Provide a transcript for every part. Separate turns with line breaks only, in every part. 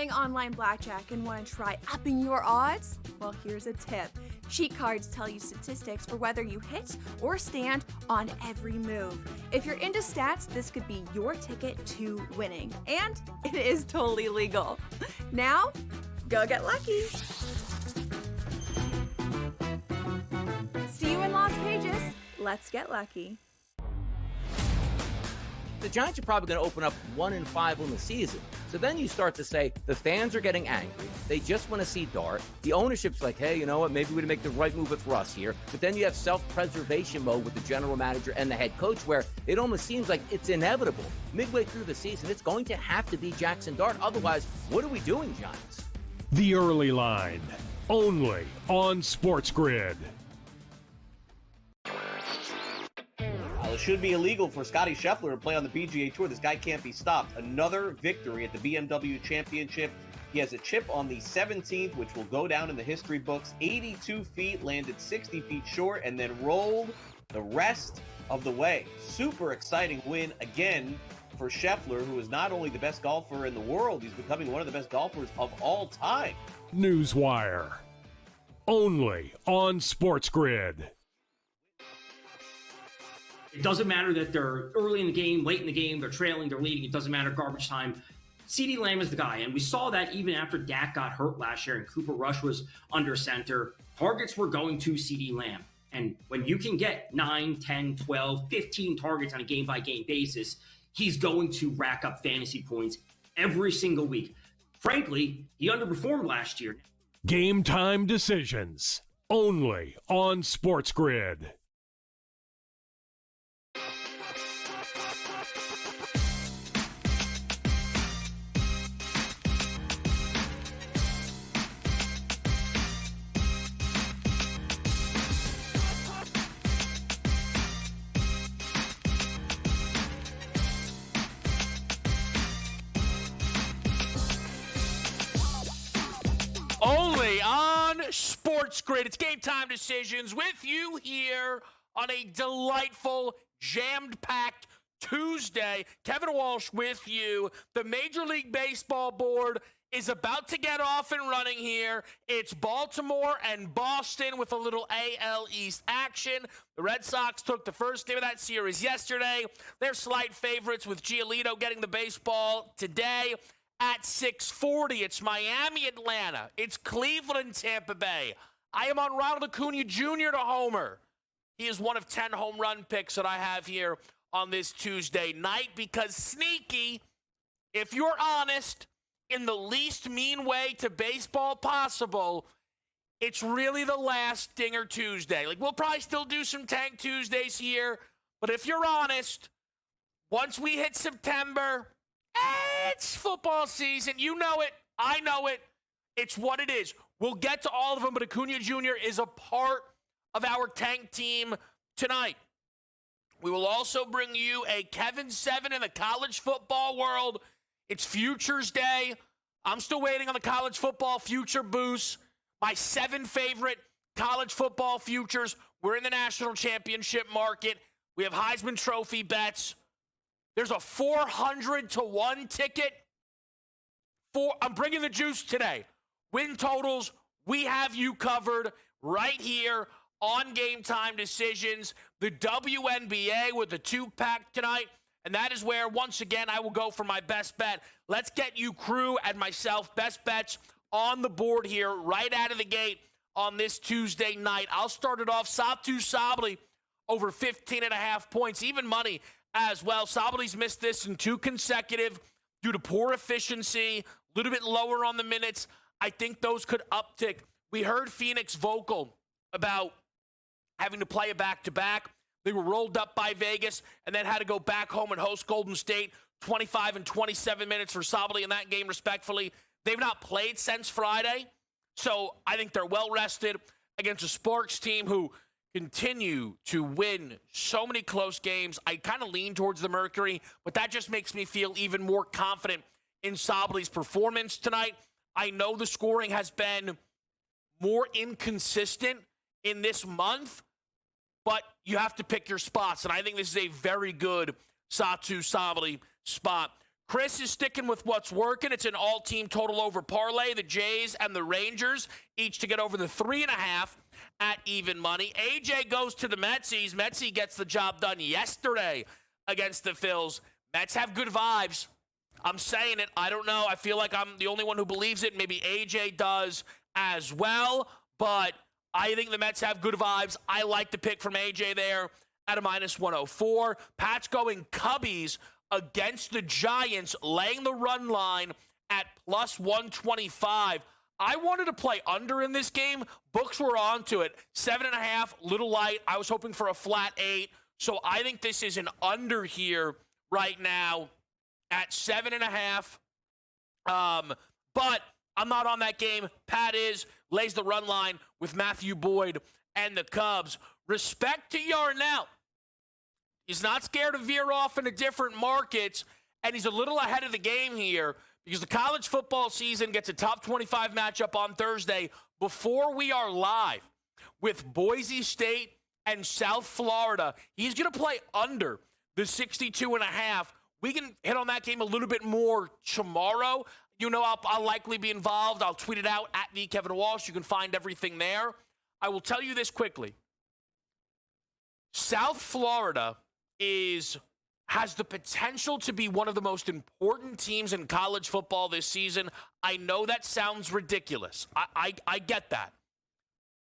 playing online blackjack and want to try upping your odds? Well, here's a tip. Cheat cards tell you statistics for whether you hit or stand on every move. If you're into stats, this could be your ticket to winning. And it is totally legal. Now, go get lucky. See you in Las Vegas. Let's get lucky.
The Giants are probably going to open up 1-5 on the season. So then you start to say the fans are getting angry. They just want to see Dart. The ownership's like, hey, you know what? Maybe we'd make the right move with Russ here. But then you have self-preservation mode with the general manager and the head coach, where it almost seems like it's inevitable. Midway through the season, it's going to have to be Jackson Dart. Otherwise, what are we doing, Giants?
The Early Line, only on SportsGrid.
It should be illegal for Scottie Scheffler to play on the PGA Tour. This guy can't be stopped. Another victory at the BMW Championship. He has a chip on the 17th, which will go down in the history books. 82 feet, landed 60 feet short, and then rolled the rest of the way. Super exciting win again for Scheffler, who is not only the best golfer in the world, he's becoming one of the best golfers of all time.
Newswire, only on SportsGrid.
It doesn't matter that they're early in the game, late in the game, they're trailing, they're leading. It doesn't matter, garbage time. CeeDee Lamb is the guy, and we saw that even after Dak got hurt last year and Cooper Rush was under center. Targets were going to CeeDee Lamb. And when you can get 9, 10, 12, 15 targets on a game-by-game basis, he's going to rack up fantasy points every single week. Frankly, he underperformed last year.
Game time decisions, only on SportsGrid.
Only on SportsGrid. It's Game Time Decisions with you here on a delightful, jammed-packed Tuesday. Kevin Walsh with you. The Major League Baseball board is about to get off and running here. It's Baltimore and Boston with a little AL East action. The Red Sox took the first game of that series yesterday. They're slight favorites with Giolito getting the baseball today. At 6:40, it's Miami, Atlanta. It's Cleveland, Tampa Bay. I am on Ronald Acuna Jr. to homer. He is one of 10 home run picks that I have here on this Tuesday night because sneaky, if you're honest, in the least mean way to baseball possible, it's really the last Dinger Tuesday. Like, we'll probably still do some Tank Tuesdays here, but if you're honest, once we hit September, it's football season. You know it. I know it. It's what it is. We'll get to all of them, but Acuna Jr. is a part of our tank team tonight. We will also bring you a Kevin 7 in the college football world. It's Futures Day. I'm still waiting on the college football future boost. My 7 favorite college football futures. We're in the national championship market. We have Heisman Trophy bets. There's a 400-1 ticket. I'm bringing the juice today. Win totals, we have you covered right here on Game Time Decisions. The WNBA with the 2-pack tonight. And that is where, once again, I will go for my best bet. Let's get you, crew, and myself, best bets on the board here right out of the gate on this Tuesday night. I'll start it off. Satu Sabally over 15.5 points, even money as well. Sabaly's missed this in 2 consecutive due to poor efficiency, a little bit lower on the minutes. I think those could uptick. We heard Phoenix vocal about having to play a back-to-back. They were rolled up by Vegas and then had to go back home and host Golden State. 25 and 27 minutes for Sabally in that game, respectfully. They've not played since Friday, so I think they're well-rested against a Sparks team who continue to win so many close games. I kind of lean towards the Mercury, but that just makes me feel even more confident in Sabaly's performance tonight. I know the scoring has been more inconsistent in this month, but you have to pick your spots, and I think this is a very good Satu Sabally spot Chris is sticking with what's working. It's an all-team total over parlay. The Jays and the Rangers each to get over the 3.5 at even money. AJ goes to the Metsies. Metsy gets the job done yesterday against the Phils. Mets have good vibes. I'm saying it. I don't know. I feel like I'm the only one who believes it. Maybe AJ does as well. But I think the Mets have good vibes. I like the pick from AJ there at a -104. Pat's going Cubbies against the Giants, laying the run line at +125. I wanted to play under in this game. Books were onto it. 7.5, little light. I was hoping for a flat 8. So I think this is an under here right now at 7.5. But I'm not on that game. Pat lays the run line with Matthew Boyd and the Cubs. Respect to Yarnell. He's not scared to veer off into different markets, and he's a little ahead of the game here because the college football season gets a top 25 matchup on Thursday before we are live with Boise State and South Florida. He's going to play under the 62.5. We can hit on that game a little bit more tomorrow. You know, I'll likely be involved. I'll tweet it out at the Kevin Walsh. You can find everything there. I will tell you this quickly. South Florida has the potential to be one of the most important teams in college football this season. I know that sounds ridiculous. I get that.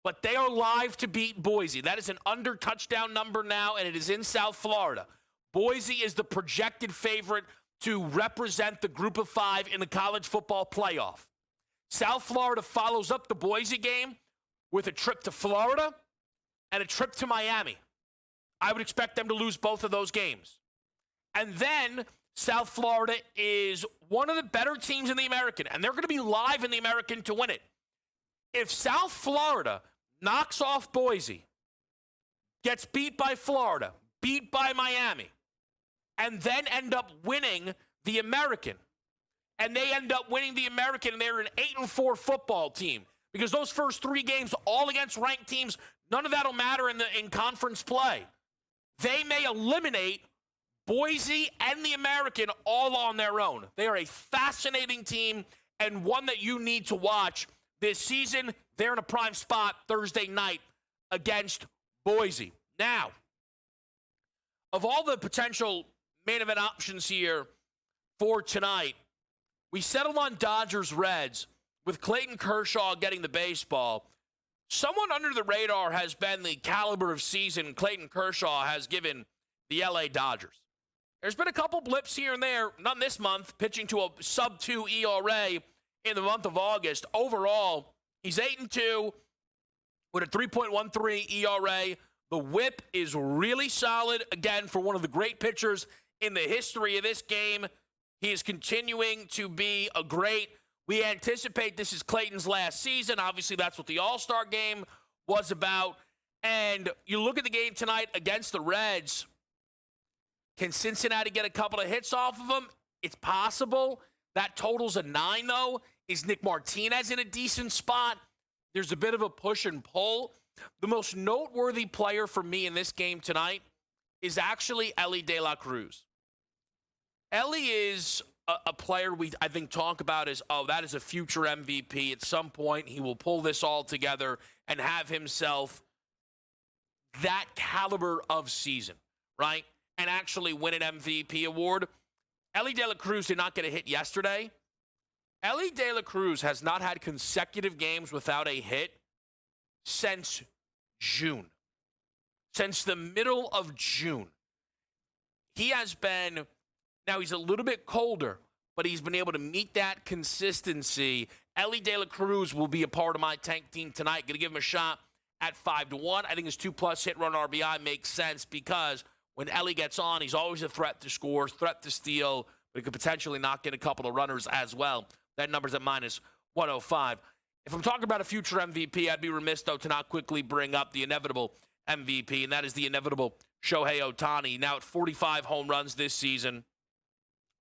But they are live to beat Boise. That is an under touchdown number now, and it is in South Florida. Boise is the projected favorite to represent the group of 5 in the college football playoff. South Florida follows up the Boise game with a trip to Florida and a trip to Miami. I would expect them to lose both of those games. And then South Florida is one of the better teams in the American, and they're going to be live in the American to win it. If South Florida knocks off Boise, gets beat by Florida, beat by Miami, and then end up winning the American, and they end up winning the American, and they're an 8-4 football team, because those first 3 games, all against ranked teams, none of that will matter in conference play. They may eliminate Boise and the American all on their own. They are a fascinating team and one that you need to watch this season. They're in a prime spot Thursday night against Boise. Now, of all the potential main event options here for tonight, we settled on Dodgers-Reds with Clayton Kershaw getting the baseball. Someone under the radar has been the caliber of season Clayton Kershaw has given the LA Dodgers. There's been a couple blips here and there, none this month, pitching to a sub-2 ERA in the month of August. Overall, he's 8-2 with a 3.13 ERA. The whip is really solid, again, for one of the great pitchers in the history of this game. He is continuing to be a great. We anticipate this is Clayton's last season. Obviously, that's what the All-Star game was about. And you look at the game tonight against the Reds. Can Cincinnati get a couple of hits off of them? It's possible. That totals a 9, though. Is Nick Martinez in a decent spot? There's a bit of a push and pull. The most noteworthy player for me in this game tonight is actually Elly De La Cruz. Elly is a player I think talk about as, that is a future MVP. At some point, he will pull this all together and have himself that caliber of season, right? And actually win an MVP award. Elly De La Cruz did not get a hit yesterday. Elly De La Cruz has not had consecutive games without a hit since June. Since the middle of June. He has been, now he's a little bit colder, but he's been able to meet that consistency. Elly De La Cruz will be a part of my tank team tonight. Going to give him a shot at 5-1. I think his 2+ hit run RBI makes sense because when Elly gets on, he's always a threat to score, threat to steal, but he could potentially knock in a couple of runners as well. That number's at -105. If I'm talking about a future MVP, I'd be remiss, though, to not quickly bring up the inevitable MVP, and that is the inevitable Shohei Ohtani. Now at 45 home runs this season,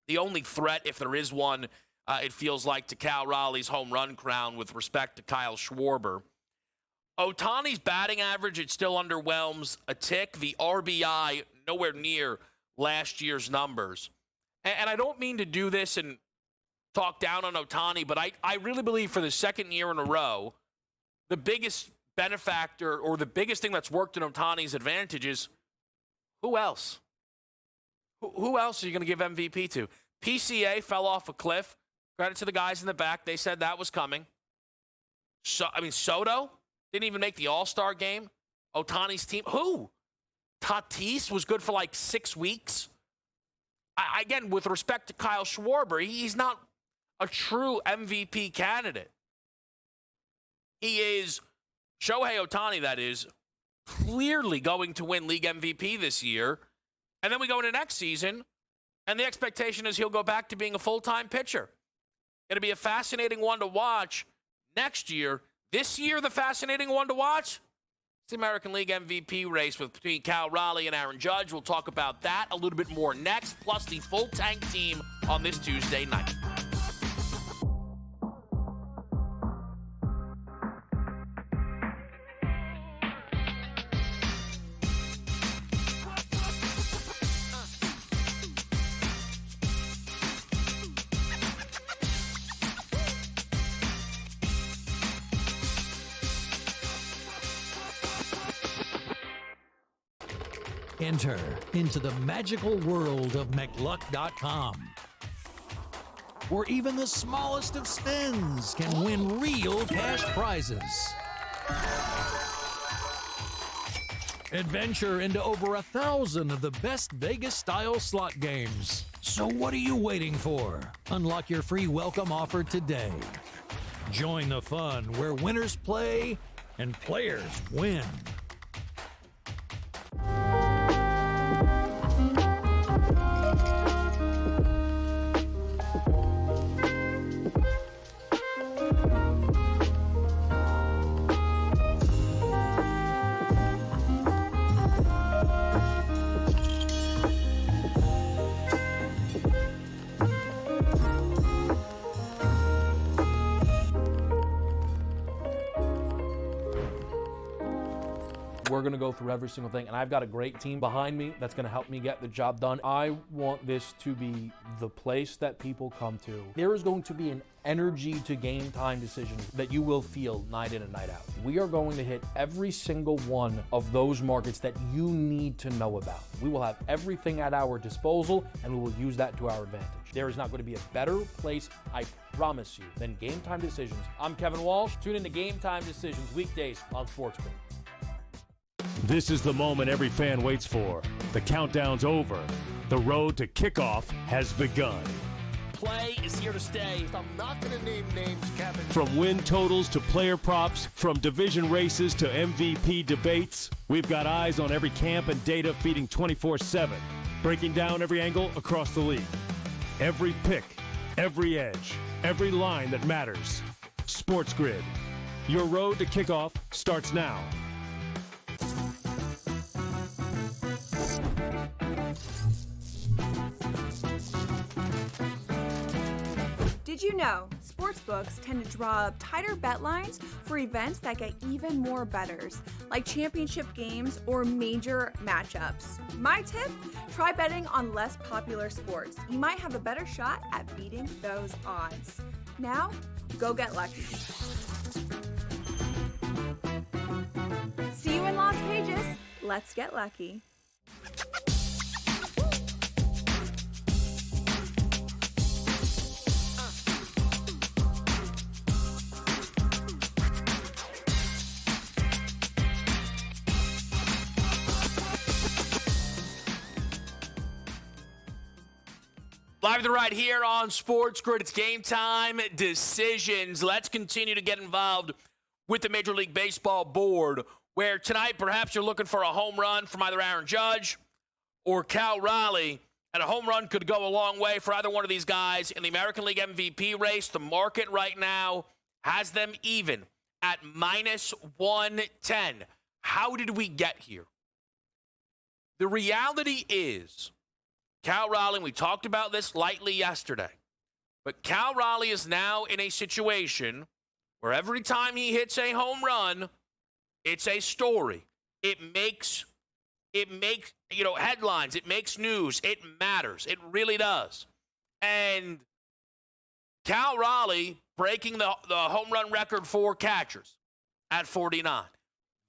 the only threat, if there is one, it feels like, to Cal Raleigh's home run crown with respect to Kyle Schwarber. Ohtani's batting average, it still underwhelms a tick. The RBI, nowhere near last year's numbers. and I don't mean to do this and talk down on Ohtani, but I really believe for the second year in a row, the biggest benefactor or the biggest thing that's worked in Ohtani's advantage is who else? Who else are you going to give MVP to? PCA fell off a cliff. Credit to the guys in the back. They said that was coming. Soto didn't even make the All-Star game. Ohtani's team. Who? Tatis was good for like 6 weeks. Again, with respect to Kyle Schwarber, he's not a true MVP candidate. He is, Shohei Ohtani, that is, clearly going to win league MVP this year. And then we go into next season, and the expectation is he'll go back to being a full-time pitcher. It'll be a fascinating one to watch next year. This year, the fascinating one to watch, it's the American League MVP race between Cal Raleigh and Aaron Judge. We'll talk about that a little bit more next, plus the full tank team on this Tuesday night.
Enter into the magical world of McLuck.com, where even the smallest of spins can win real cash prizes. Adventure into over 1,000 of the best Vegas-style slot games. So what are you waiting for? Unlock your free welcome offer today. Join the fun where winners play and players win.
We're going to go through every single thing, and I've got a great team behind me that's going to help me get the job done. I want this to be the place that people come to. There is going to be an energy to game time decisions that you will feel night in and night out. We are going to hit every single one of those markets that you need to know about. We will have everything at our disposal, and we will use that to our advantage. There is not going to be a better place, I promise you, than Game Time Decisions. I'm Kevin Walsh. Tune in to Game Time Decisions weekdays on SportsGrid.
This is the moment every fan waits for. The countdown's over. The road to kickoff has begun.
Play is here to stay.
I'm not going to name names, Kevin.
From win totals to player props, from division races to MVP debates, we've got eyes on every camp and data feeding 24/7, breaking down every angle across the league. Every pick, every edge, every line that matters. SportsGrid. Your road to kickoff starts now.
Did you know sportsbooks tend to draw up tighter bet lines for events that get even more bettors, like championship games or major matchups? My tip? Try betting on less popular sports. You might have a better shot at beating those odds. Now, go get lucky. See you in Las Vegas. Let's get lucky.
Live to right here on SportsGrid. It's Game Time Decisions. Let's continue to get involved with the Major League Baseball board, where tonight perhaps you're looking for a home run from either Aaron Judge or Cal Raleigh, and a home run could go a long way for either one of these guys in the American League MVP race. The market right now has them even at -110. How did we get here? The reality is, Cal Raleigh, we talked about this lightly yesterday, but Cal Raleigh is now in a situation where every time he hits a home run, it's a story. It makes It makes, headlines. It makes news. It matters. It really does. And Cal Raleigh breaking the home run record for catchers at 49.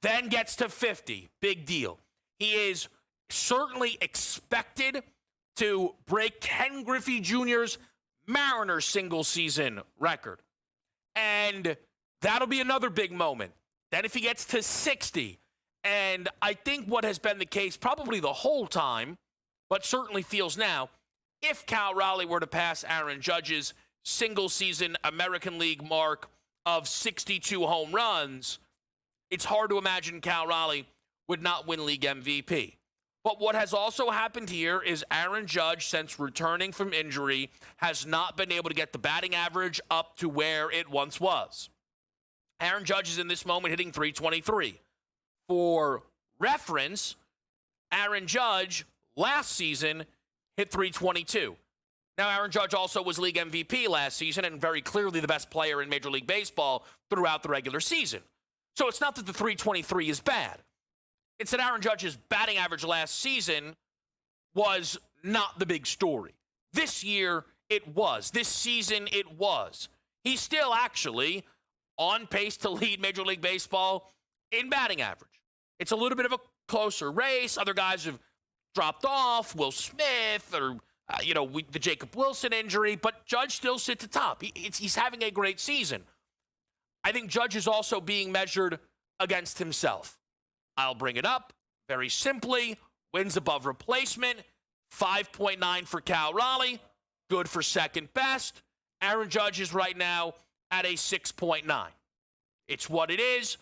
Then gets to 50. Big deal. He is certainly expected to break Ken Griffey Jr.'s Mariners single-season record. And that'll be another big moment. Then if he gets to 60, and I think what has been the case probably the whole time, but certainly feels now, if Cal Raleigh were to pass Aaron Judge's single-season American League mark of 62 home runs, it's hard to imagine Cal Raleigh would not win league MVP. But what has also happened here is Aaron Judge, since returning from injury, has not been able to get the batting average up to where it once was. Aaron Judge is in this moment hitting .323. For reference, Aaron Judge last season hit .322. Now, Aaron Judge also was league MVP last season and very clearly the best player in Major League Baseball throughout the regular season. So it's not that the .323 is bad. It's that Aaron Judge's batting average last season was not the big story. This year, it was. This season, it was. He's still actually on pace to lead Major League Baseball in batting average. It's a little bit of a closer race. Other guys have dropped off, Will Smith or, the Jacob Wilson injury, but Judge still sits atop. He's having a great season. I think Judge is also being measured against himself. I'll bring it up very simply. Wins above replacement, 5.9 for Cal Raleigh, good for second best. Aaron Judge is right now at a 6.9. It's what it is.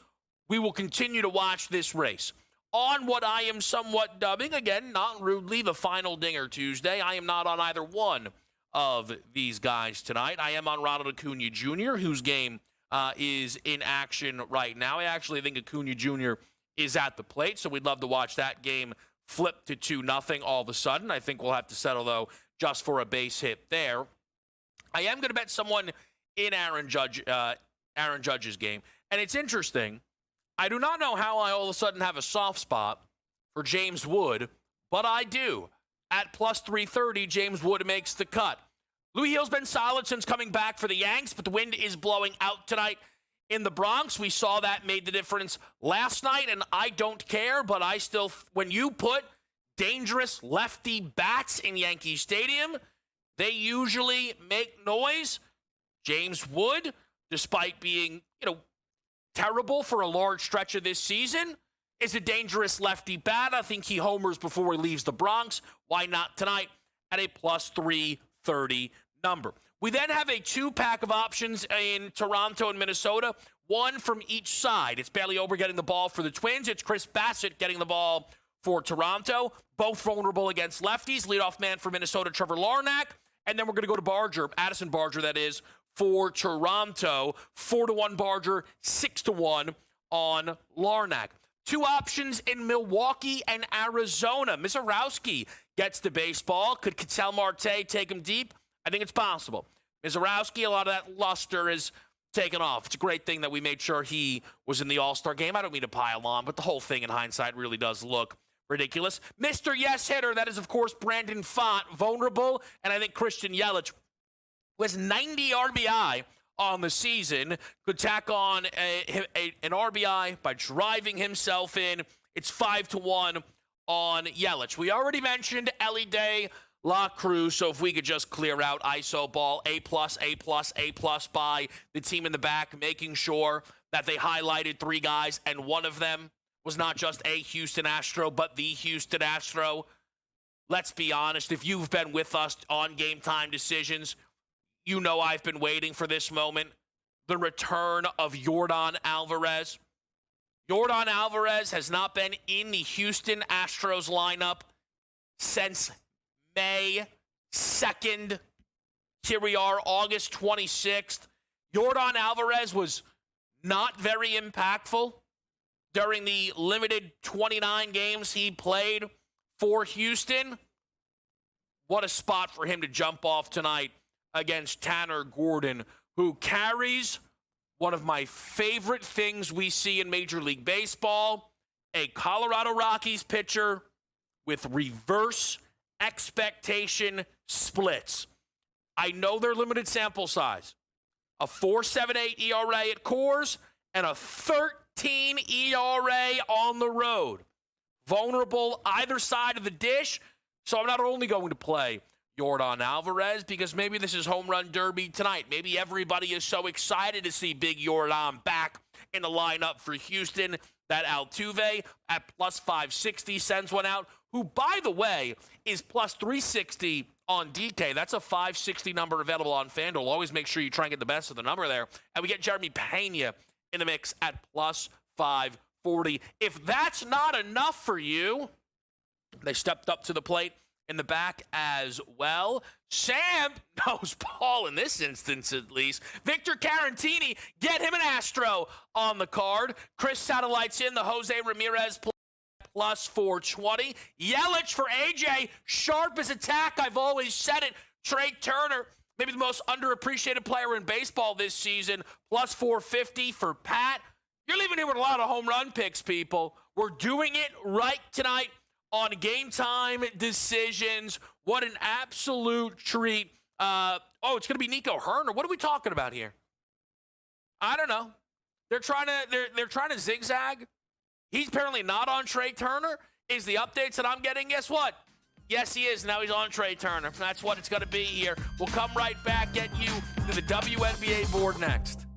We will continue to watch this race. On what I am somewhat dubbing, again, not rudely, the final Dinger Tuesday, I am not on either one of these guys tonight. I am on Ronald Acuna Jr., whose game is in action right now. I actually think Acuna Jr. is at the plate, so we'd love to watch that game flip to 2-0 all of a sudden. I think we'll have to settle, though, just for a base hit there. I am going to bet someone in Aaron Judge's game, and it's interesting. I do not know how I all of a sudden have a soft spot for James Wood, but I do. At plus 330, James Wood makes the cut. Louis Hill's been solid since coming back for the Yanks, but the wind is blowing out tonight in the Bronx. We saw that made the difference last night, and I don't care, but I still, when you put dangerous lefty bats in Yankee Stadium, they usually make noise. James Wood, despite being, terrible for a large stretch of this season, is a dangerous lefty bat. I think he homers before he leaves the Bronx. Why not tonight at a plus 330 number? We then have a two-pack of options in Toronto and Minnesota, one from each side. It's Bailey Ober getting the ball for the Twins. It's Chris Bassett getting the ball for Toronto. Both vulnerable against lefties. Leadoff man for Minnesota, Trevor Larnach. And then we're going to go to Barger, Addison Barger, that is, for Toronto. 4-1 Barger, 6-1 on Larnach. Two options in Milwaukee and Arizona. Mizorowski gets the baseball. Could Ketel Marte take him deep? I think it's possible. Mizorowski, a lot of that luster is taken off. It's a great thing that we made sure he was in the All-Star game. I don't mean to pile on, but the whole thing in hindsight really does look ridiculous. Mr. Yes Hitter, that is, of course, Brandon Pfaadt, vulnerable, and I think Christian Yelich, who has 90 RBI on the season, could tack on an RBI by driving himself in. It's 5-1 on Yelich. We already mentioned Ellie Day La Cruz, so if we could just clear out ISO ball, A+, by the team in the back, making sure that they highlighted three guys, and one of them was not just a Houston Astro, but the Houston Astro. Let's be honest, if you've been with us on Game Time Decisions, you know I've been waiting for this moment. The return of Yordan Alvarez. Yordan Alvarez has not been in the Houston Astros lineup since May 2nd. Here we are, August 26th. Yordan Alvarez was not very impactful during the limited 29 games he played for Houston. What a spot for him to jump off tonight against Tanner Gordon, who carries one of my favorite things we see in Major League Baseball, a Colorado Rockies pitcher with reverse expectation splits. I know they're limited sample size. A 4.78 ERA at Coors and a 13 ERA on the road. Vulnerable either side of the dish. So I'm not only going to play Yordan Alvarez because maybe this is home run derby tonight. Maybe everybody is so excited to see big Yordan back in the lineup for Houston that Altuve at plus 560 sends one out, who, by the way, is plus 360 on DK. That's a 560 number available on FanDuel. Always make sure you try and get the best of the number there. And we get Jeremy Pena in the mix at plus 540. If that's not enough for you, they stepped up to the plate in the back as well. Sam knows ball in this instance, at least. Victor Carantini, get him an Astro on the card. Chris Satellites in the Jose Ramirez plus 420. Yelich for AJ, sharp as attack. I've always said it. Trey Turner, maybe the most underappreciated player in baseball this season, plus 450 for Pat. You're leaving here with a lot of home run picks, people. We're doing it right tonight on Game Time Decisions. What an absolute treat. It's going to be Nico Herner. What are we talking about here? I don't know. They're trying to zigzag. He's apparently not on Trey Turner, is the updates that I'm getting. Guess what? Yes, he is. Now he's on Trey Turner. That's what it's going to be here. We'll come right back, get you to the WNBA board next.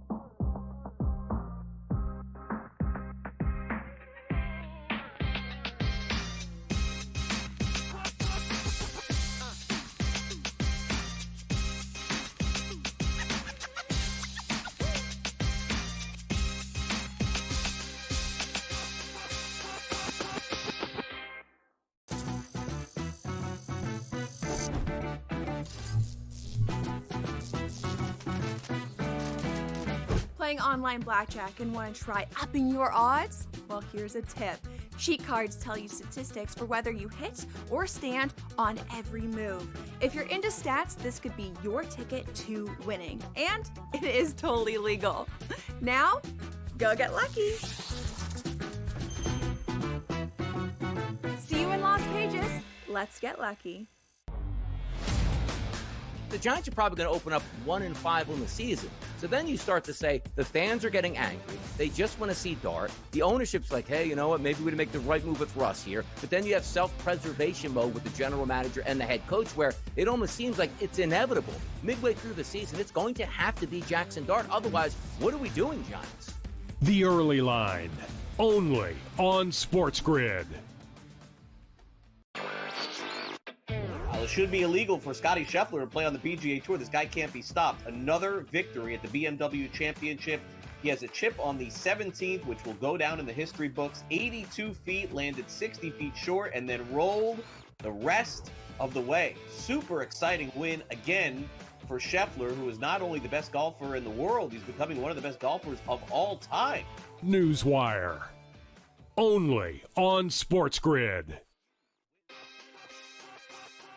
Playing online blackjack and want to try upping your odds? Well, here's a tip. Cheat cards tell you statistics for whether you hit or stand on every move. If you're into stats, this could be your ticket to winning. And it is totally legal. Now, go get lucky. See you in Las Pages. Let's get lucky.
The Giants are probably going to open up 1-5 on the season. So then you start to say the fans are getting angry. They just want to see Dart. The ownership's like, hey, you know what? Maybe we'd make the right move with Russ here. But then you have self-preservation mode with the general manager and the head coach where it almost seems like it's inevitable. Midway through the season, it's going to have to be Jackson Dart. Otherwise, what are we doing, Giants?
The Early Line, only on SportsGrid.
It should be illegal for Scotty Scheffler to play on the PGA Tour. This guy can't be stopped. Another victory at the BMW Championship. He has a chip on the 17th, which will go down in the history books. 82 feet, landed 60 feet short, and then rolled the rest of the way. Super exciting win again for Scheffler, who is not only the best golfer in the world, he's becoming one of the best golfers of all time.
Newswire, only on SportsGrid.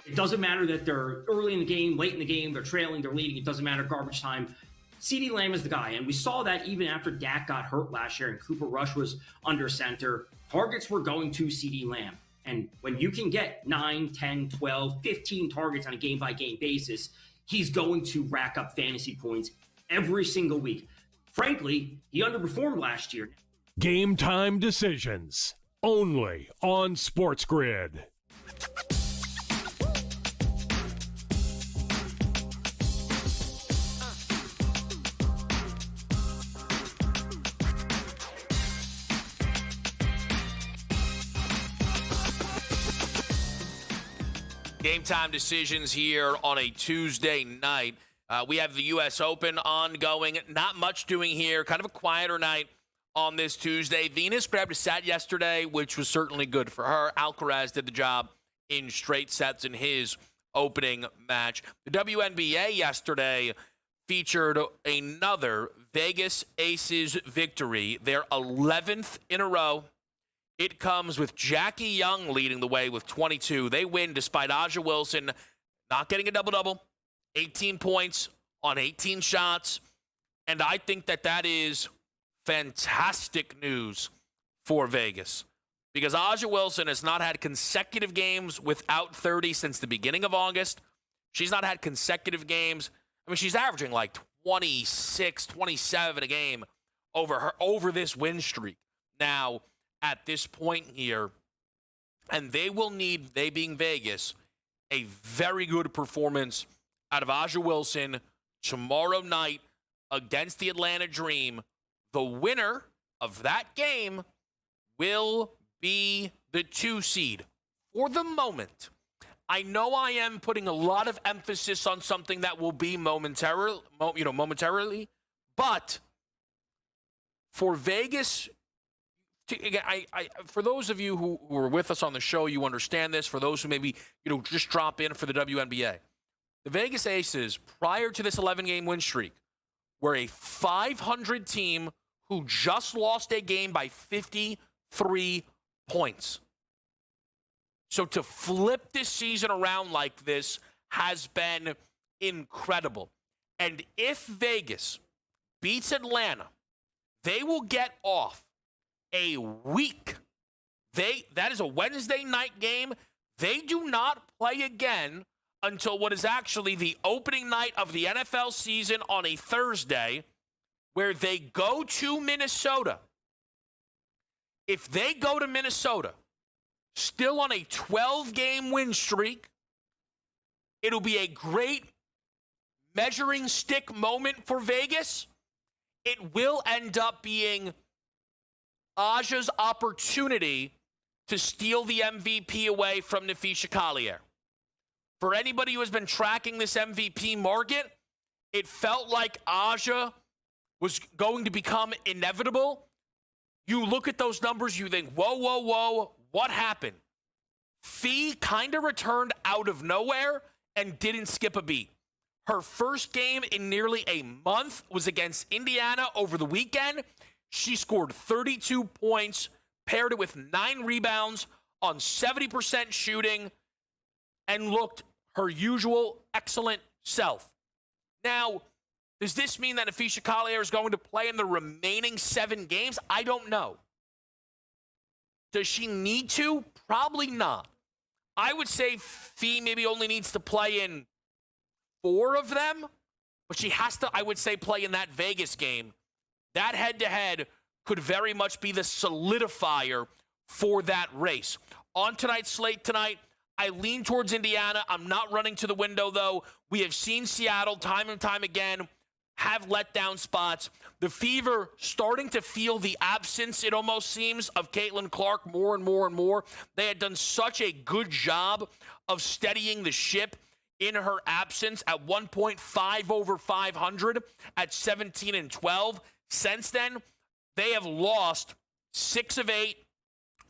It doesn't matter that they're early in the game, late in the game, they're trailing, they're leading. It doesn't matter garbage time. CeeDee Lamb is the guy. And we saw that even after Dak got hurt last year and Cooper Rush was under center. Targets were going to CeeDee Lamb. And when you can get 9, 10, 12, 15 targets on a game-by-game basis, he's going to rack up fantasy points every single week. Frankly, he underperformed last year.
Game Time Decisions, only on SportsGrid.
Game Time Decisions here on a Tuesday night. We have the U.S. Open ongoing. Not much doing here. Kind of a quieter night on this Tuesday. Venus grabbed a set yesterday, which was certainly good for her. Alcaraz did the job in straight sets in his opening match. The WNBA yesterday featured another Vegas Aces victory, their 11th in a row. It comes with Jackie Young leading the way with 22. They win despite Aja Wilson not getting a double-double, 18 points on 18 shots. And I think that is fantastic news for Vegas. because A'ja Wilson has not had consecutive games without 30 since the beginning of August. She's not had consecutive games. I mean, she's averaging like 26, 27 a game over this win streak. Now, at this point here, and they will need, they being Vegas, a very good performance out of A'ja Wilson tomorrow night against the Atlanta Dream. The winner of that game will be the 2 seed. For the moment, I know I am putting a lot of emphasis on something that will be momentarily, but for Vegas, again, for those of you who are with us on the show, you understand this. For those who maybe just drop in for the WNBA, the Vegas Aces, prior to this 11-game win streak, were a 500 team who just lost a game by 53 points. So to flip this season around like this has been incredible. And if Vegas beats Atlanta, they will get off a week. That is a Wednesday night game. They do not play again until what is actually the opening night of the NFL season on a Thursday, where they go to Minnesota. If they go to Minnesota, still on a 12-game win streak, it'll be a great measuring stick moment for Vegas. It will end up being A'ja's opportunity to steal the MVP away from Napheesa Collier. For anybody who has been tracking this MVP market, it felt like A'ja was going to become inevitable. You look at those numbers, you think, whoa, what happened? Fee kind of returned out of nowhere and didn't skip a beat. Her first game in nearly a month was against Indiana over the weekend. She scored 32 points, paired it with 9 rebounds on 70% shooting, and looked her usual excellent self. Now, does this mean that Napheesa Collier is going to play in the remaining 7 games? I don't know. Does she need to? Probably not. I would say Fee maybe only needs to play in 4 of them, but she has to, I would say, play in that Vegas game. That head-to-head could very much be the solidifier for that race. On tonight's slate tonight, I lean towards Indiana. I'm not running to the window, though. We have seen Seattle time and time again have letdown spots. The Fever starting to feel the absence, it almost seems, of Caitlin Clark more and more and more. They had done such a good job of steadying the ship in her absence. At one point, 5 over 500 at 17-12. Since then, they have lost 6 of 8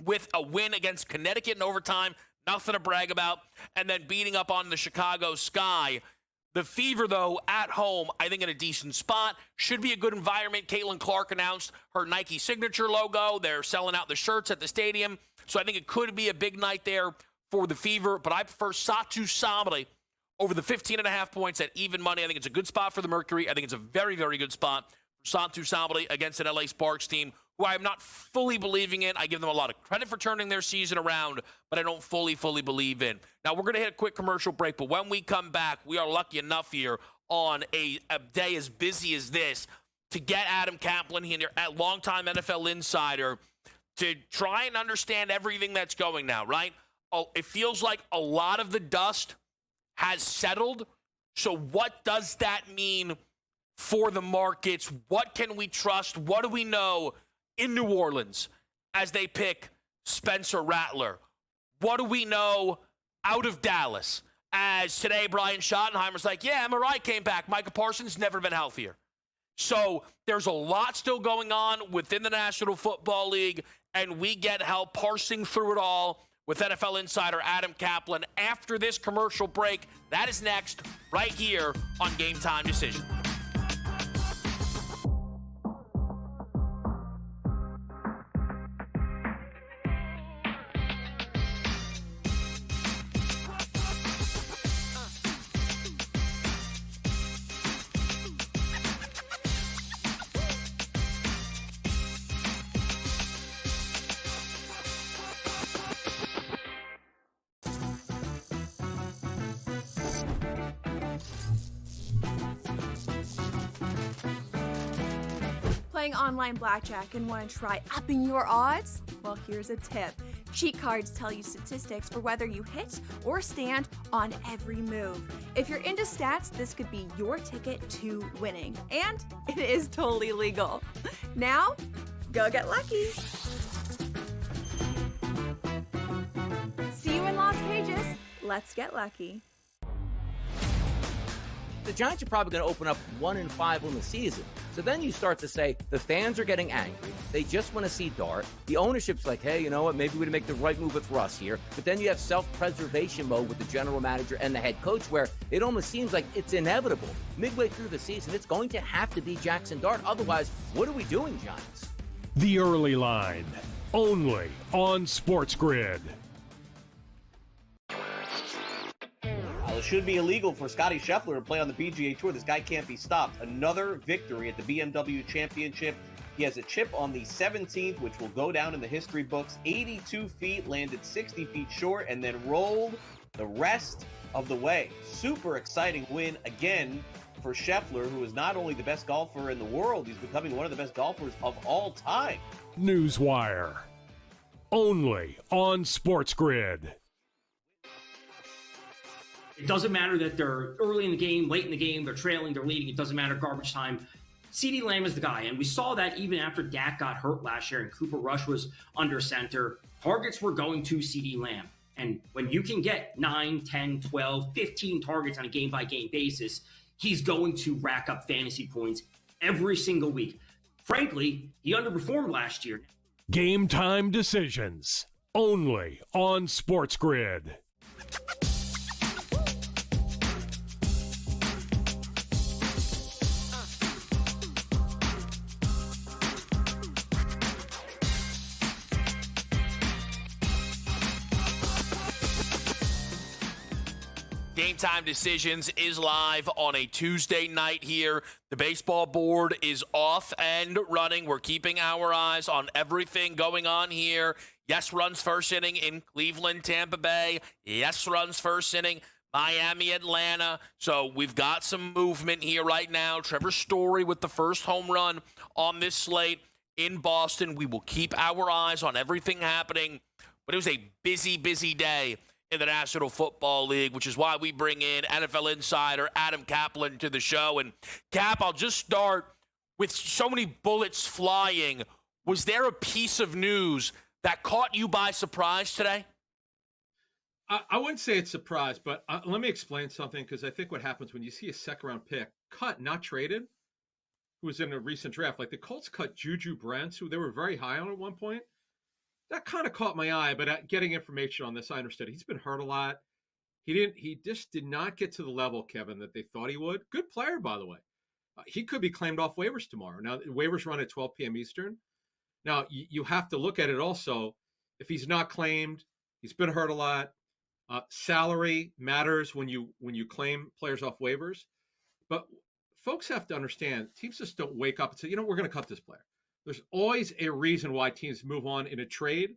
with a win against Connecticut in overtime. Nothing to brag about. And then beating up on the Chicago Sky. The Fever, though, at home, I think in a decent spot. Should be a good environment. Caitlin Clark announced her Nike signature logo. They're selling out the shirts at the stadium. So I think it could be a big night there for the Fever. But I prefer Satu Sabri over the 15.5 points at even money. I think it's a good spot for the Mercury. I think it's a very, very good spot for Satu Sabri against an LA Sparks team who I am not fully believing in. I give them a lot of credit for turning their season around, but I don't fully believe in. Now, we're going to hit a quick commercial break, but when we come back, we are lucky enough here on a day as busy as this to get Adam Kaplan here, a longtime NFL insider, to try and understand everything that's going now, right? Oh, it feels like a lot of the dust has settled. So what does that mean for the markets? What can we trust? What do we know in New Orleans as they pick Spencer Rattler? What do we know out of Dallas? As today, Brian Schottenheimer's like, yeah, MRI came back. Micah Parsons never been healthier. So there's a lot still going on within the National Football League, and we get help parsing through it all with NFL insider Adam Kaplan after this commercial break. That is next, right here on Game Time Decision.
playing online blackjack and want to try upping your odds? Well, here's a tip. Cheat cards tell you statistics for whether you hit or stand on every move. If you're into stats, this could be your ticket to winning. And it is totally legal. Now, go get lucky. See you in Las Vegas. Let's get lucky.
The Giants are probably going to open up 1-5 on the season. So then you start to say the fans are getting angry. They just want to see Dart. The ownership's like, hey, you know what? Maybe we'd make the right move with Russ here. But then you have self-preservation mode with the general manager and the head coach where it almost seems like it's inevitable. Midway through the season, it's going to have to be Jackson Dart. Otherwise, what are we doing, Giants?
The Early Line, only on SportsGrid.
It should be illegal for Scotty Scheffler to play on the PGA Tour. This guy can't be stopped. Another victory at the BMW Championship. He has a chip on the 17th, which will go down in the history books. 82 feet, landed 60 feet short, and then rolled the rest of the way. Super exciting win again for Scheffler, who is not only the best golfer in the world, he's becoming one of the best golfers of all time.
Newswire, only on SportsGrid.
It doesn't matter that they're early in the game, late in the game, they're trailing, they're leading. It doesn't matter garbage time. CeeDee Lamb is the guy. And we saw that even after Dak got hurt last year and Cooper Rush was under center, targets were going to CeeDee Lamb. And when you can get 9, 10, 12, 15 targets on a game-by-game basis, he's going to rack up fantasy points every single week. Frankly, he underperformed last year.
Game time decisions, only on SportsGrid.
Game Time Decisions is live on a Tuesday night here. The baseball board is off and running. We're keeping our eyes on everything going on here. Yes, runs first inning in Cleveland, Tampa Bay. Yes, runs first inning, Miami, Atlanta. So we've got some movement here right now. Trevor Story with the first home run on this slate in Boston. We will keep our eyes on everything happening. But it was a busy, busy day in the National Football League, which is why we bring in NFL insider Adam Kaplan to the show. And Cap, I'll just start with so many bullets flying. Was there a piece of news that caught you by surprise today?
I wouldn't say it's surprise, but let me explain something, because I think what happens when you see a second-round pick cut, not traded, who was in a recent draft, like the Colts cut Juju Brents, who they were very high on at one point. That kind of caught my eye, but getting information on this, I understood. He's been hurt a lot. He just did not get to the level, Kevin, that they thought he would. Good player, by the way. He could be claimed off waivers tomorrow. Now, waivers run at 12 p.m. Eastern. Now, you have to look at it also. If he's not claimed, he's been hurt a lot. Salary matters when you claim players off waivers. But folks have to understand, teams just don't wake up and say, we're going to cut this player. There's always a reason why teams move on in a trade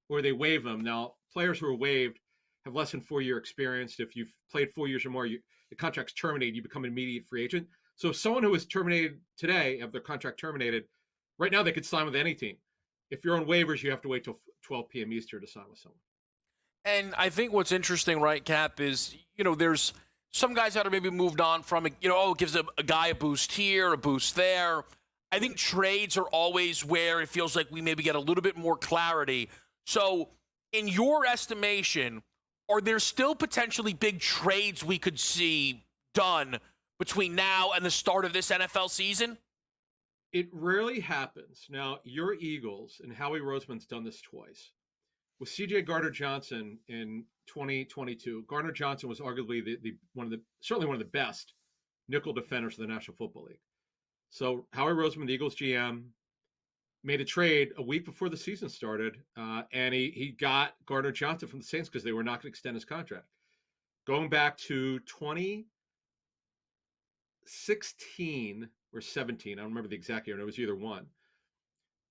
or they waive them. Now, players who are waived have less than 4-year experience. If you've played 4 years or more, the contract's terminated, you become an immediate free agent. So if someone who is terminated today, have their contract terminated, right now they could sign with any team. If you're on waivers, you have to wait till 12 p.m. Eastern to sign with someone.
And I think what's interesting, right, Cap, is, there's some guys that are maybe moved on from it. It gives a guy a boost here, a boost there. I think trades are always where it feels like we maybe get a little bit more clarity. So in your estimation, are there still potentially big trades we could see done between now and the start of this NFL season?
It rarely happens. Now, your Eagles, and Howie Roseman's done this twice. With C.J. Gardner-Johnson in 2022, Gardner-Johnson was arguably certainly one of the best nickel defenders of the National Football League. So Howie Roseman, the Eagles GM, made a trade a week before the season started, and he got Gardner-Johnson from the Saints because they were not going to extend his contract. Going back to 2016 or 17, I don't remember the exact year, and it was either one.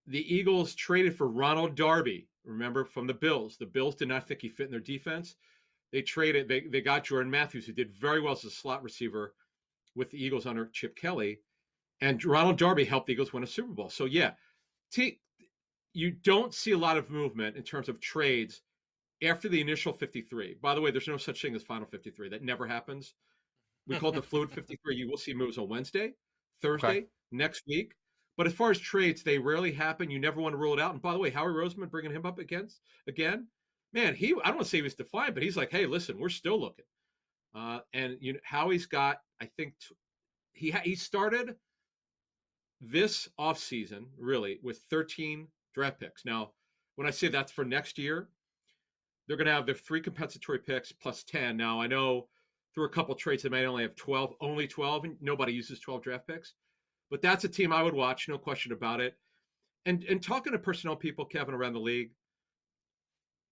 The Eagles traded for Ronald Darby, remember, from the Bills. The Bills did not think he fit in their defense. They got Jordan Matthews, who did very well as a slot receiver with the Eagles under Chip Kelly. And Ronald Darby helped the Eagles win a Super Bowl. So, yeah, you don't see a lot of movement in terms of trades after the initial 53. By the way, there's no such thing as final 53. That never happens. We call it the fluid 53. You will see moves on Wednesday, Thursday, next week. But as far as trades, they rarely happen. You never want to rule it out. And by the way, Howie Roseman bringing him up again, man, I don't want to say he was defiant, but he's like, hey, listen, we're still looking. And Howie's got, I think, he started this offseason really with 13 draft picks. Now, when I say that's for next year, they're going to have their 3 compensatory picks plus 10. Now, I know through a couple trades, they may only have 12, only 12, and nobody uses 12 draft picks. But that's a team I would watch, no question about it. And talking to personnel people, Kevin, around the league,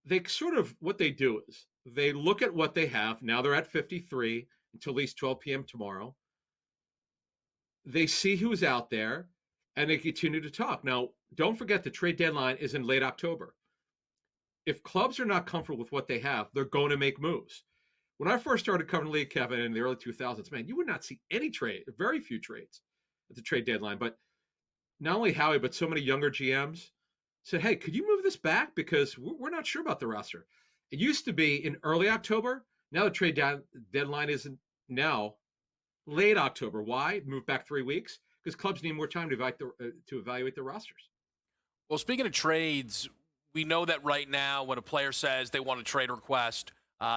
they sort of, what they do is they look at what they have. Now they're at 53 until at least 12 p.m. tomorrow. They see who's out there, and they continue to talk. Now, don't forget the trade deadline is in late October. If clubs are not comfortable with what they have, they're going to make moves. When I first started covering the league, Kevin, in the early 2000s, man, you would not see any trade, very few trades at the trade deadline. But not only Howie, but so many younger GMs said, hey, could you move this back? Because we're not sure about the roster. It used to be in early October. Now the trade deadline is now late October. Why? Move back 3 weeks? Because clubs need more time to evaluate their rosters.
Well, speaking of trades, we know that right now when a player says they want a trade request,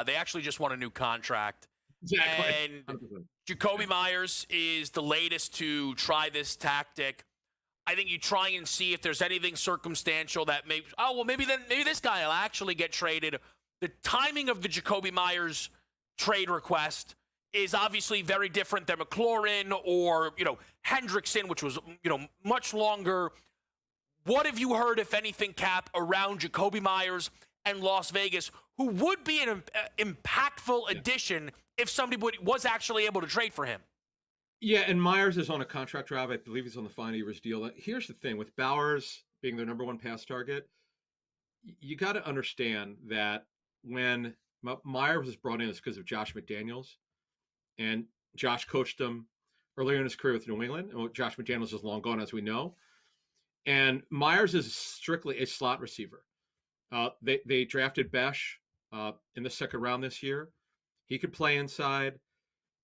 they actually just want a new contract.
Exactly.
And
100%.
Jacoby Myers is the latest to try this tactic. I think you try and see if there's anything circumstantial that maybe this guy will actually get traded. The timing of the Jacoby Myers trade request is obviously very different than McLaurin or, Hendrickson, which was, much longer. What have you heard, if anything, Cap, around Jacoby Myers and Las Vegas, who would be an impactful addition if somebody was actually able to trade for him?
Yeah, and Myers is on a contract drive. I believe he's on the final year's deal. Here's the thing. With Bowers being their number one pass target, you got to understand that when Myers was brought in, it's because of Josh McDaniels. And Josh coached him earlier in his career with New England. And Josh McDaniels is long gone, as we know. And Myers is strictly a slot receiver. They drafted Besh in the second round this year. He could play inside.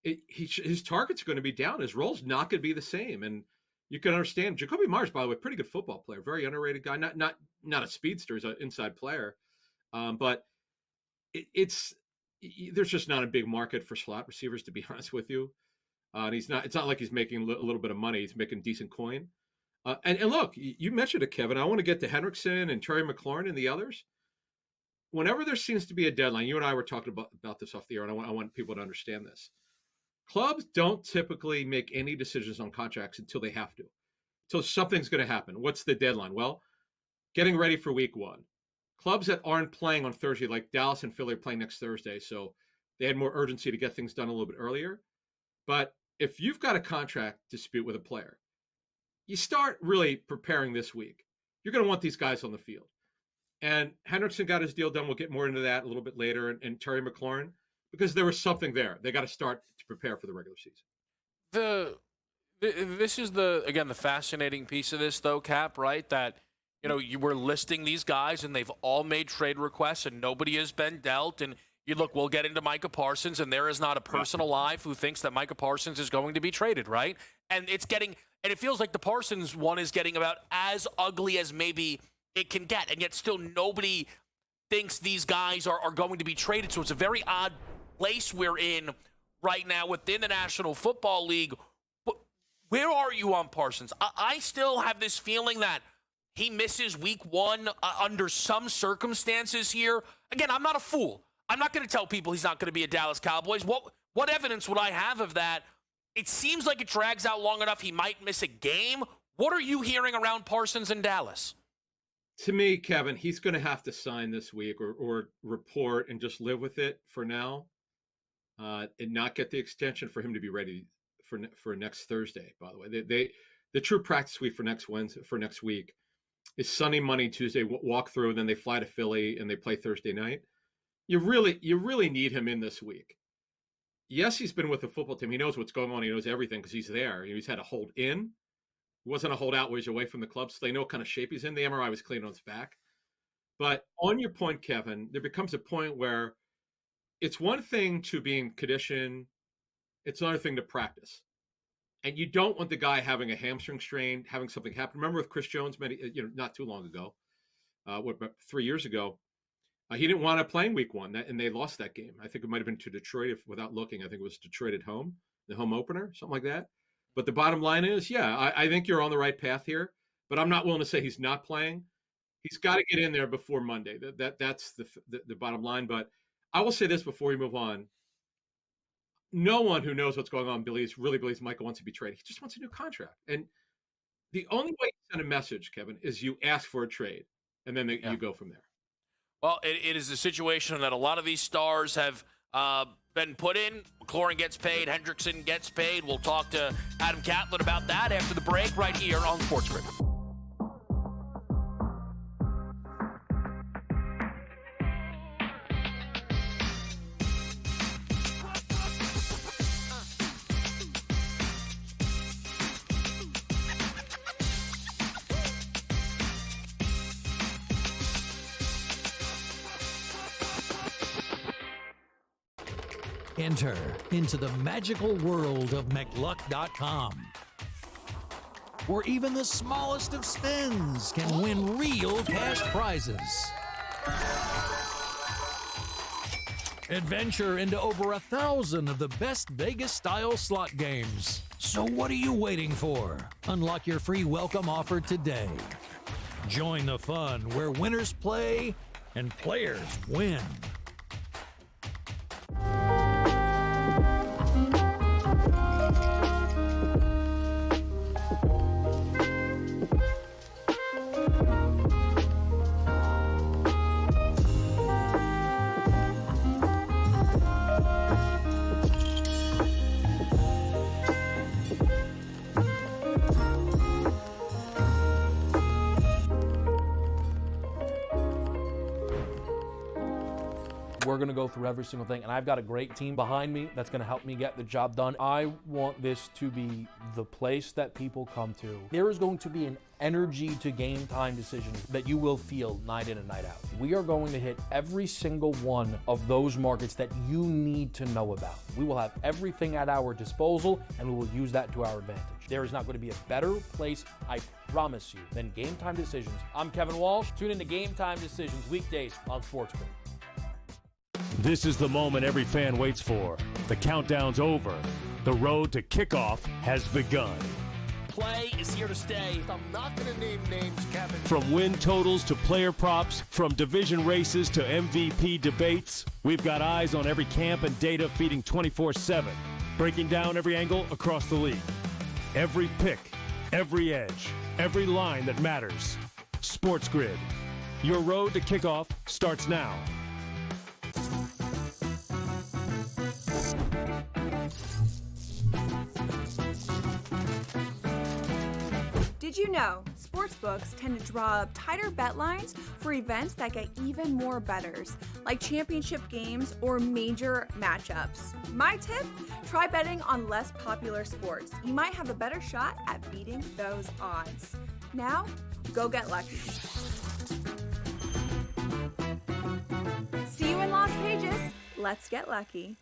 His targets are going to be down. His role's not going to be the same. And you can understand Jacoby Myers, by the way, pretty good football player, very underrated guy. Not a speedster, he's an inside player. But there's just not a big market for slot receivers, to be honest with you. And it's not like he's making a little bit of money. He's making decent coin. And look, you mentioned it, Kevin. I want to get to Hendrickson and Terry McLaurin and the others. Whenever there seems to be a deadline, you and I were talking about this off the air, and I want people to understand this. Clubs don't typically make any decisions on contracts until they have to, until something's going to happen. What's the deadline? Well, getting ready for week 1. Clubs that aren't playing on Thursday, like Dallas and Philly, are playing next Thursday, so they had more urgency to get things done a little bit earlier. But if you've got a contract dispute with a player, you start really preparing this week. You're going to want these guys on the field. And Hendrickson got his deal done. We'll get more into that a little bit later. And Terry McLaurin, because there was something there. They got to start to prepare for the regular season.
This is the fascinating piece of this, though, Cap, right? That, you were listing these guys, and they've all made trade requests, and nobody has been dealt. And we'll get into Micah Parsons, and there is not a person alive who thinks that Micah Parsons is going to be traded, right? And it feels like the Parsons one is getting about as ugly as maybe it can get, and yet still nobody thinks these guys are going to be traded. So it's a very odd place we're in right now within the National Football League. Where are you on Parsons? I still have this feeling that he misses week 1 under some circumstances here. Again, I'm not a fool. I'm not going to tell people he's not going to be a Dallas Cowboys. What evidence would I have of that? It seems like it drags out long enough he might miss a game. What are you hearing around Parsons in Dallas?
To me, Kevin, he's going to have to sign this week or report and just live with it for now, and not get the extension for him to be ready for next Thursday. By the way, the true practice week for next week is Sunday, Monday, Tuesday walk through, and then they fly to Philly and they play Thursday night. You really need him in this week. yes, he's been with the football team. He knows what's going on. He knows everything because he's there. He's had a hold in. He wasn't a holdout where he's away from the club, so they know what kind of shape he's in. The MRI was clean on his back. But on your point, Kevin, there becomes a point where it's one thing to be in condition. It's another thing to practice. And you don't want the guy having a hamstring strain, having something happen. Remember with Chris Jones, not too long ago, about 3 years ago, he didn't want to play in week 1, and they lost that game. I think it might have been to Detroit, without looking. I think it was Detroit at home, the home opener, something like that. But the bottom line is, I think you're on the right path here. But I'm not willing to say he's not playing. He's got to get in there before Monday. That's the bottom line. But I will say this before we move on. No one who knows what's going on really believes Michael wants to be traded. He just wants a new contract. And the only way you send a message, Kevin, is you ask for a trade, and then you go from there.
Well, it is a situation that a lot of these stars have been put in. McLaurin gets paid. Hendrickson gets paid. We'll talk to Adam Catlett about that after the break right here on SportsGrid.
Enter into the magical world of McLuck.com, where even the smallest of spins can win real cash prizes. Adventure into over 1,000 of the best Vegas-style slot games. So what are you waiting for? Unlock your free welcome offer today. Join the fun where winners play and players win.
We're going to go through every single thing, and I've got a great team behind me that's going to help me get the job done. I want this to be the place that people come to. There is going to be an energy to game time decisions that you will feel night in and night out. We are going to hit every single one of those markets that you need to know about. We will have everything at our disposal, and we will use that to our advantage. There is not going to be a better place, I promise you, than Game Time Decisions. I'm Kevin Walsh. Tune in to Game Time Decisions weekdays on SportsGrid.
This is the moment every fan waits for. The countdown's over. The road to kickoff has begun.
Play is here to stay.
I'm not going to name names, Kevin.
From win totals to player props, from division races to MVP debates, we've got eyes on every camp and data feeding 24/7, breaking down every angle across the league. Every pick, every edge, every line that matters. SportsGrid. Your road to kickoff starts now.
Did you know sportsbooks tend to draw up tighter bet lines for events that get even more bettors, like championship games or major matchups? My tip? Try betting on less popular sports. You might have a better shot at beating those odds. Now, go get lucky. See you in Las Vegas. Let's get lucky.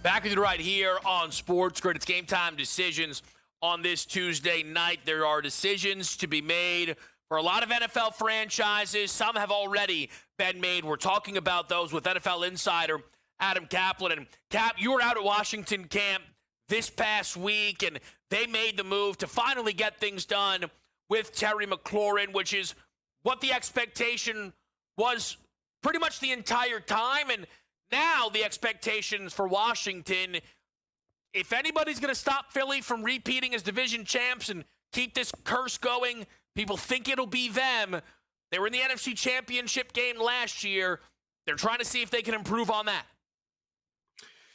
Back with you right here on SportsGrid. It's Game Time Decisions on this Tuesday night. There are decisions to be made for a lot of NFL franchises. Some have already been made. We're talking about those with NFL insider Adam Catlett. And Cap, you were out at Washington camp this past week, and they made the move to finally get things done with Terry McLaurin, which is what the expectation was pretty much the entire time. And now the expectations for Washington, if anybody's going to stop Philly from repeating as division champs and keep this curse going, people think it'll be them. They were in the NFC Championship game last year. They're trying to see if they can improve on that.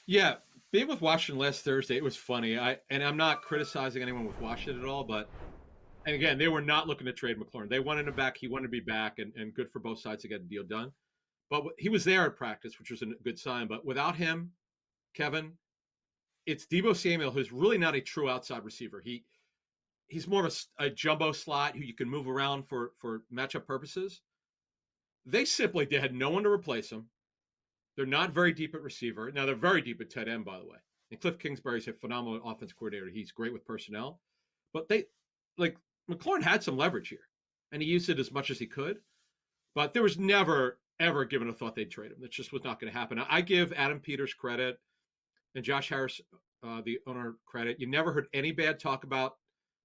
Yeah, being with Washington last Thursday, it was funny. I'm not criticizing anyone with Washington at all, but and again, they were not looking to trade McLaurin. They wanted him back. He wanted to be back, and good for both sides to get the deal done. But he was there at practice, which was a good sign. But without him, Kevin, it's Deebo Samuel, who's really not a true outside receiver. He's more of a jumbo slot who you can move around for matchup purposes. They simply had no one to replace him. They're not very deep at receiver. Now, they're very deep at tight end, by the way. And Cliff Kingsbury's a phenomenal offense coordinator. He's great with personnel. But McLaurin had some leverage here, and he used it as much as he could. But there was never, ever given a thought they'd trade him. That just was not going to happen. I give Adam Peters credit and Josh Harris, the owner, credit. You never heard any bad talk about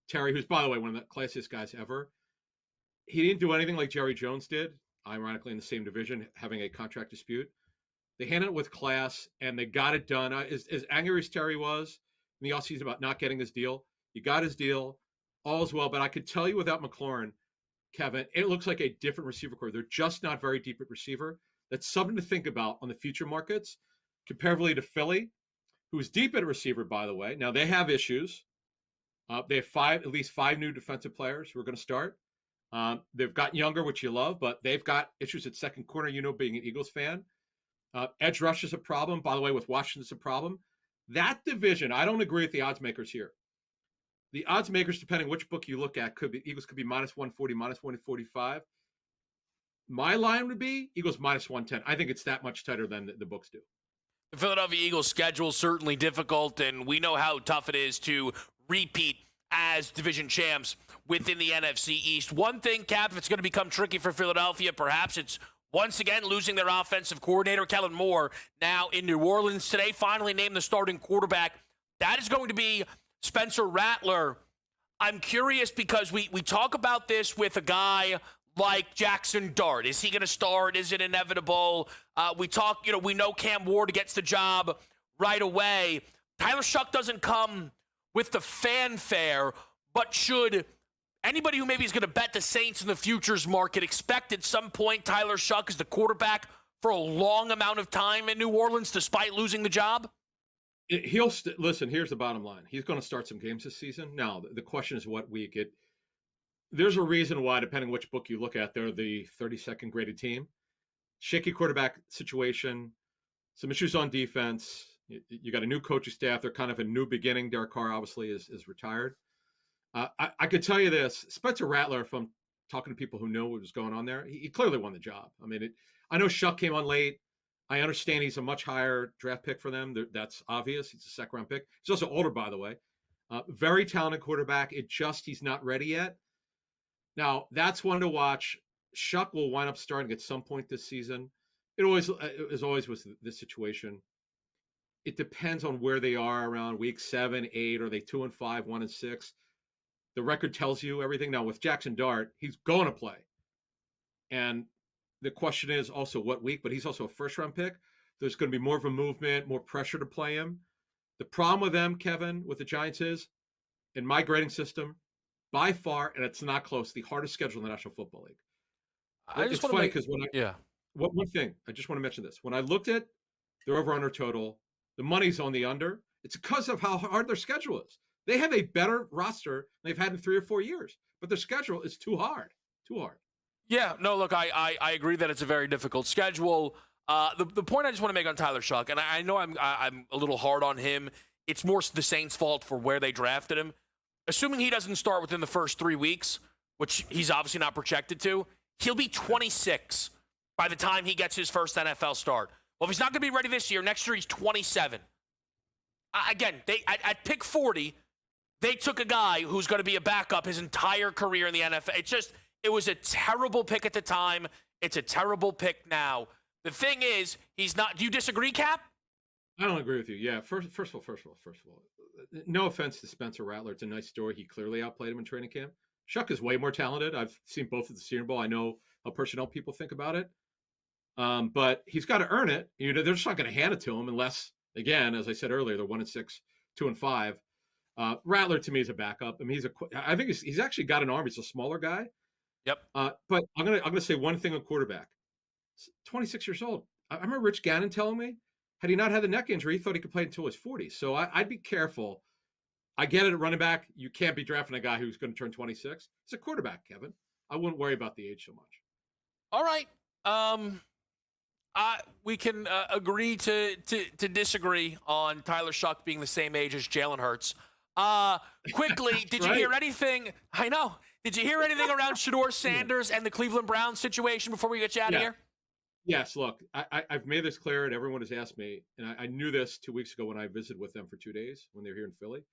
Terry, who's, by the way, one of the classiest guys ever. He didn't do anything like Jerry Jones did, ironically in the same division, having a contract dispute. They handled it with class, and they got it done. As angry as Terry was in the offseason about not getting his deal, he got his deal. All's well. But I could tell you without McLaurin, Kevin, it looks like a different receiver core. They're just not very deep at receiver. That's something to think about on the future markets, comparatively to Philly, who's deep at receiver, by the way. Now, they have issues. They have at least five new defensive players who are going to start. They've gotten younger, which you love, but they've got issues at second corner, being an Eagles fan. Edge rush is a problem. By the way, with Washington, it's a problem. That division, I don't agree with the odds makers here. The odds makers, depending which book you look at, Eagles could be minus 140, minus 145. My line would be Eagles minus 110. I think it's that much tighter than the books do.
The Philadelphia Eagles' schedule is certainly difficult, and we know how tough it is to repeat as division champs within the NFC East. One thing, Cap, if it's going to become tricky for Philadelphia, perhaps it's once again losing their offensive coordinator, Kellen Moore, now in New Orleans today, finally named the starting quarterback. That is going to be Spencer Rattler. I'm curious because we talk about this with a guy like Jackson Dart. Is he going to start? Is it inevitable? We know Cam Ward gets the job right away. Tyler Shuck doesn't come with the fanfare, but should anybody who maybe is going to bet the Saints in the futures market expect at some point Tyler Shuck is the quarterback for a long amount of time in New Orleans despite losing the job?
Listen, here's the bottom line. He's going to start some games this season. Now, the question is what week. There's a reason why, depending which book you look at, they're the 32nd graded team. Shaky quarterback situation, some issues on defense. You got a new coaching staff. They're kind of a new beginning. Derek Carr obviously is retired. I could tell you this. Spencer Rattler, if I'm talking to people who know what was going on there, he clearly won the job. I mean, I know Shuck came on late. I understand he's a much higher draft pick for them. That's obvious. He's a second-round pick. He's also older, by the way. Very talented quarterback. He's not ready yet. Now, that's one to watch. Shuck will wind up starting at some point this season. It is always with this situation. It depends on where they are around week 7, 8. Are they 2-5, 1-6? The record tells you everything. Now, with Jackson Dart, he's going to play. And the question is also what week, but he's also a first-round pick. There's going to be more of a movement, more pressure to play him. The problem with them, Kevin, with the Giants is, in my grading system, by far, and it's not close, the hardest schedule in the National Football League. It's funny because one thing, I just want to mention this. When I looked at their over-under total, the money's on the under. It's because of how hard their schedule is. They have a better roster than they've had in 3 or 4 years, but their schedule is too hard. Too hard.
Yeah, no, look, I agree that it's a very difficult schedule. The point I just want to make on Tyler Shuck, and I know I'm a little hard on him. It's more the Saints' fault for where they drafted him. Assuming he doesn't start within the first 3 weeks, which he's obviously not projected to, he'll be 26 by the time he gets his first NFL start. Well, if he's not going to be ready this year, next year he's 27. Again, at pick 40, they took a guy who's going to be a backup his entire career in the NFL. It was a terrible pick at the time. It's a terrible pick now. The thing is, he's not. Do you disagree, Cap?
I don't agree with you. Yeah. First of all, no offense to Spencer Rattler. It's a nice story. He clearly outplayed him in training camp. Shuck is way more talented. I've seen both at the Senior Bowl. I know how personnel people think about it. But he's got to earn it. They're just not going to hand it to him unless, again, as I said earlier, they're 1-6, 2-5. Rattler to me is a backup. I mean, I think he's actually got an arm. He's a smaller guy.
Yep.
But I'm gonna say one thing on quarterback. 26 years old. I remember Rich Gannon telling me Had he not had the neck injury, he thought he could play until his 40s. So I'd be careful. I get it at running back. You can't be drafting a guy who's going to turn 26. It's a quarterback, Kevin. I wouldn't worry about the age so much.
All right. We can agree to disagree on Tyler Shuck being the same age as Jalen Hurts. Quickly, did you hear anything? I know. Did you hear anything around Shedeur Sanders and the Cleveland Browns situation before we get you out of here?
Yes, look, I've made this clear, and everyone has asked me, and I knew this 2 weeks ago when I visited with them for 2 days when they were here in Philly.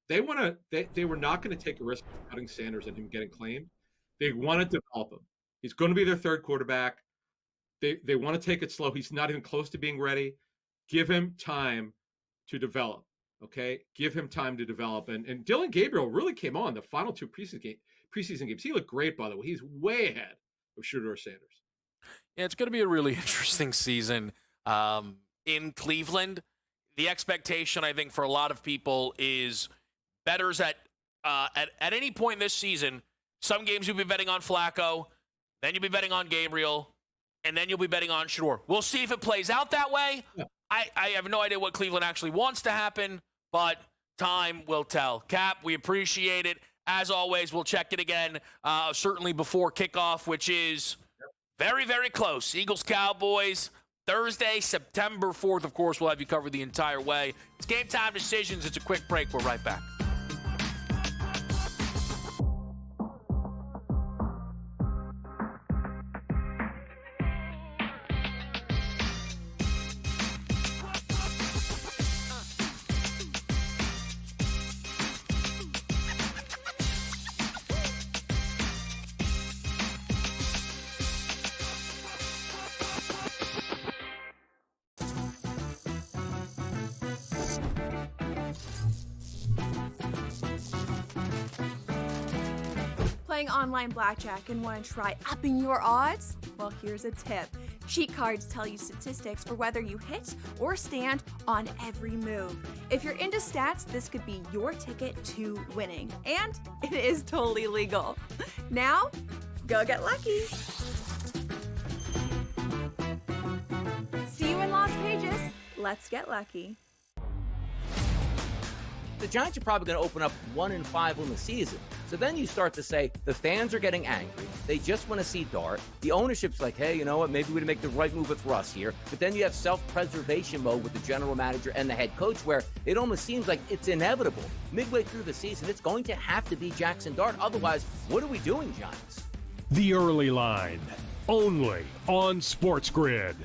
They were not going to take a risk of cutting Sanders and him getting claimed. They want to develop him. He's going to be their third quarterback. They want to take it slow. He's not even close to being ready. Give him time to develop, okay? Give him time to develop. And Dylan Gabriel really came on the final 2 preseason games. He looked great, by the way. He's way ahead of Shedeur Sanders.
Yeah, it's going to be a really interesting season in Cleveland. The expectation, I think, for a lot of people is bettors at any point this season, some games you'll be betting on Flacco, then you'll be betting on Gabriel, and then you'll be betting on Shedeur. We'll see if it plays out that way. Yeah. I have no idea what Cleveland actually wants to happen, but time will tell. Cap, we appreciate it. As always, we'll check it again, certainly before kickoff, which is very, very close. Eagles-Cowboys, Thursday, September 4th. Of course, we'll have you covered the entire way. It's Game Time Decisions. It's a quick break. We're right back.
Playing online blackjack and want to try upping your odds? Well, here's a tip. Cheat cards tell you statistics for whether you hit or stand on every move. If you're into stats, this could be your ticket to winning. And it is totally legal. Now, go get lucky. See you in Las Vegas. Let's get lucky.
The Giants are probably going to open up 1-5 on the season. So then you start to say the fans are getting angry. They just want to see Dart. The ownership's like, hey, you know what? Maybe we make the right move with Russ here. But then you have self-preservation mode with the general manager and the head coach where it almost seems like it's inevitable. Midway through the season, it's going to have to be Jackson Dart. Otherwise, what are we doing, Giants?
The Early Line, only on SportsGrid.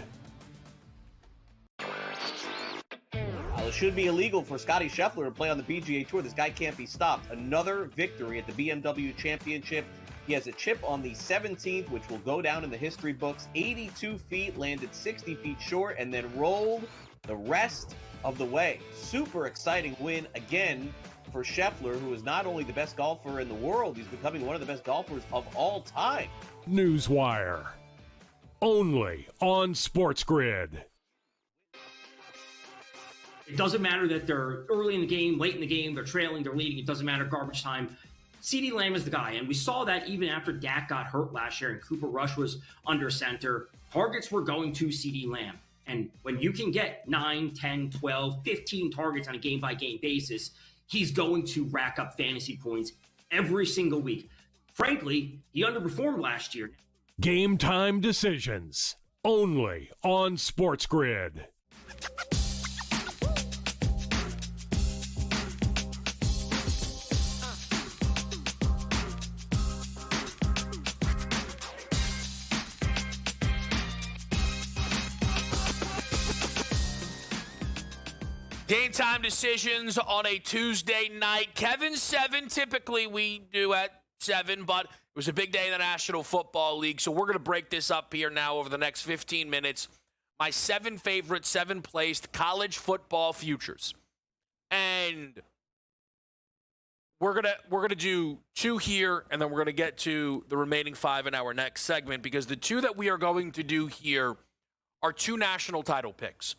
It should be illegal for Scotty Scheffler to play on the PGA Tour. This guy can't be stopped. Another victory at the BMW Championship. He has a chip on the 17th, which will go down in the history books. 82 feet, landed 60 feet short, and then rolled the rest of the way. Super exciting win again for Scheffler, who is not only the best golfer in the world, he's becoming one of the best golfers of all time.
Newswire, only on SportsGrid.
It doesn't matter that they're early in the game, late in the game, they're trailing, they're leading. It doesn't matter garbage time. CeeDee Lamb is the guy. And we saw that even after Dak got hurt last year and Cooper Rush was under center. Targets were going to CeeDee Lamb. And when you can get 9, 10, 12, 15 targets on a game-by-game basis, he's going to rack up fantasy points every single week. Frankly, he underperformed last year.
Game Time Decisions, only on SportsGrid.
Game Time Decisions on a Tuesday night. Kevin 7, typically we do at 7, but it was a big day in the National Football League, so we're going to break this up here now over the next 15 minutes. My 7 favorite, 7 placed college football futures. And we're gonna do 2 here, and then we're going to get to the remaining 5 in our next segment, because the 2 that we are going to do here are 2 national title picks.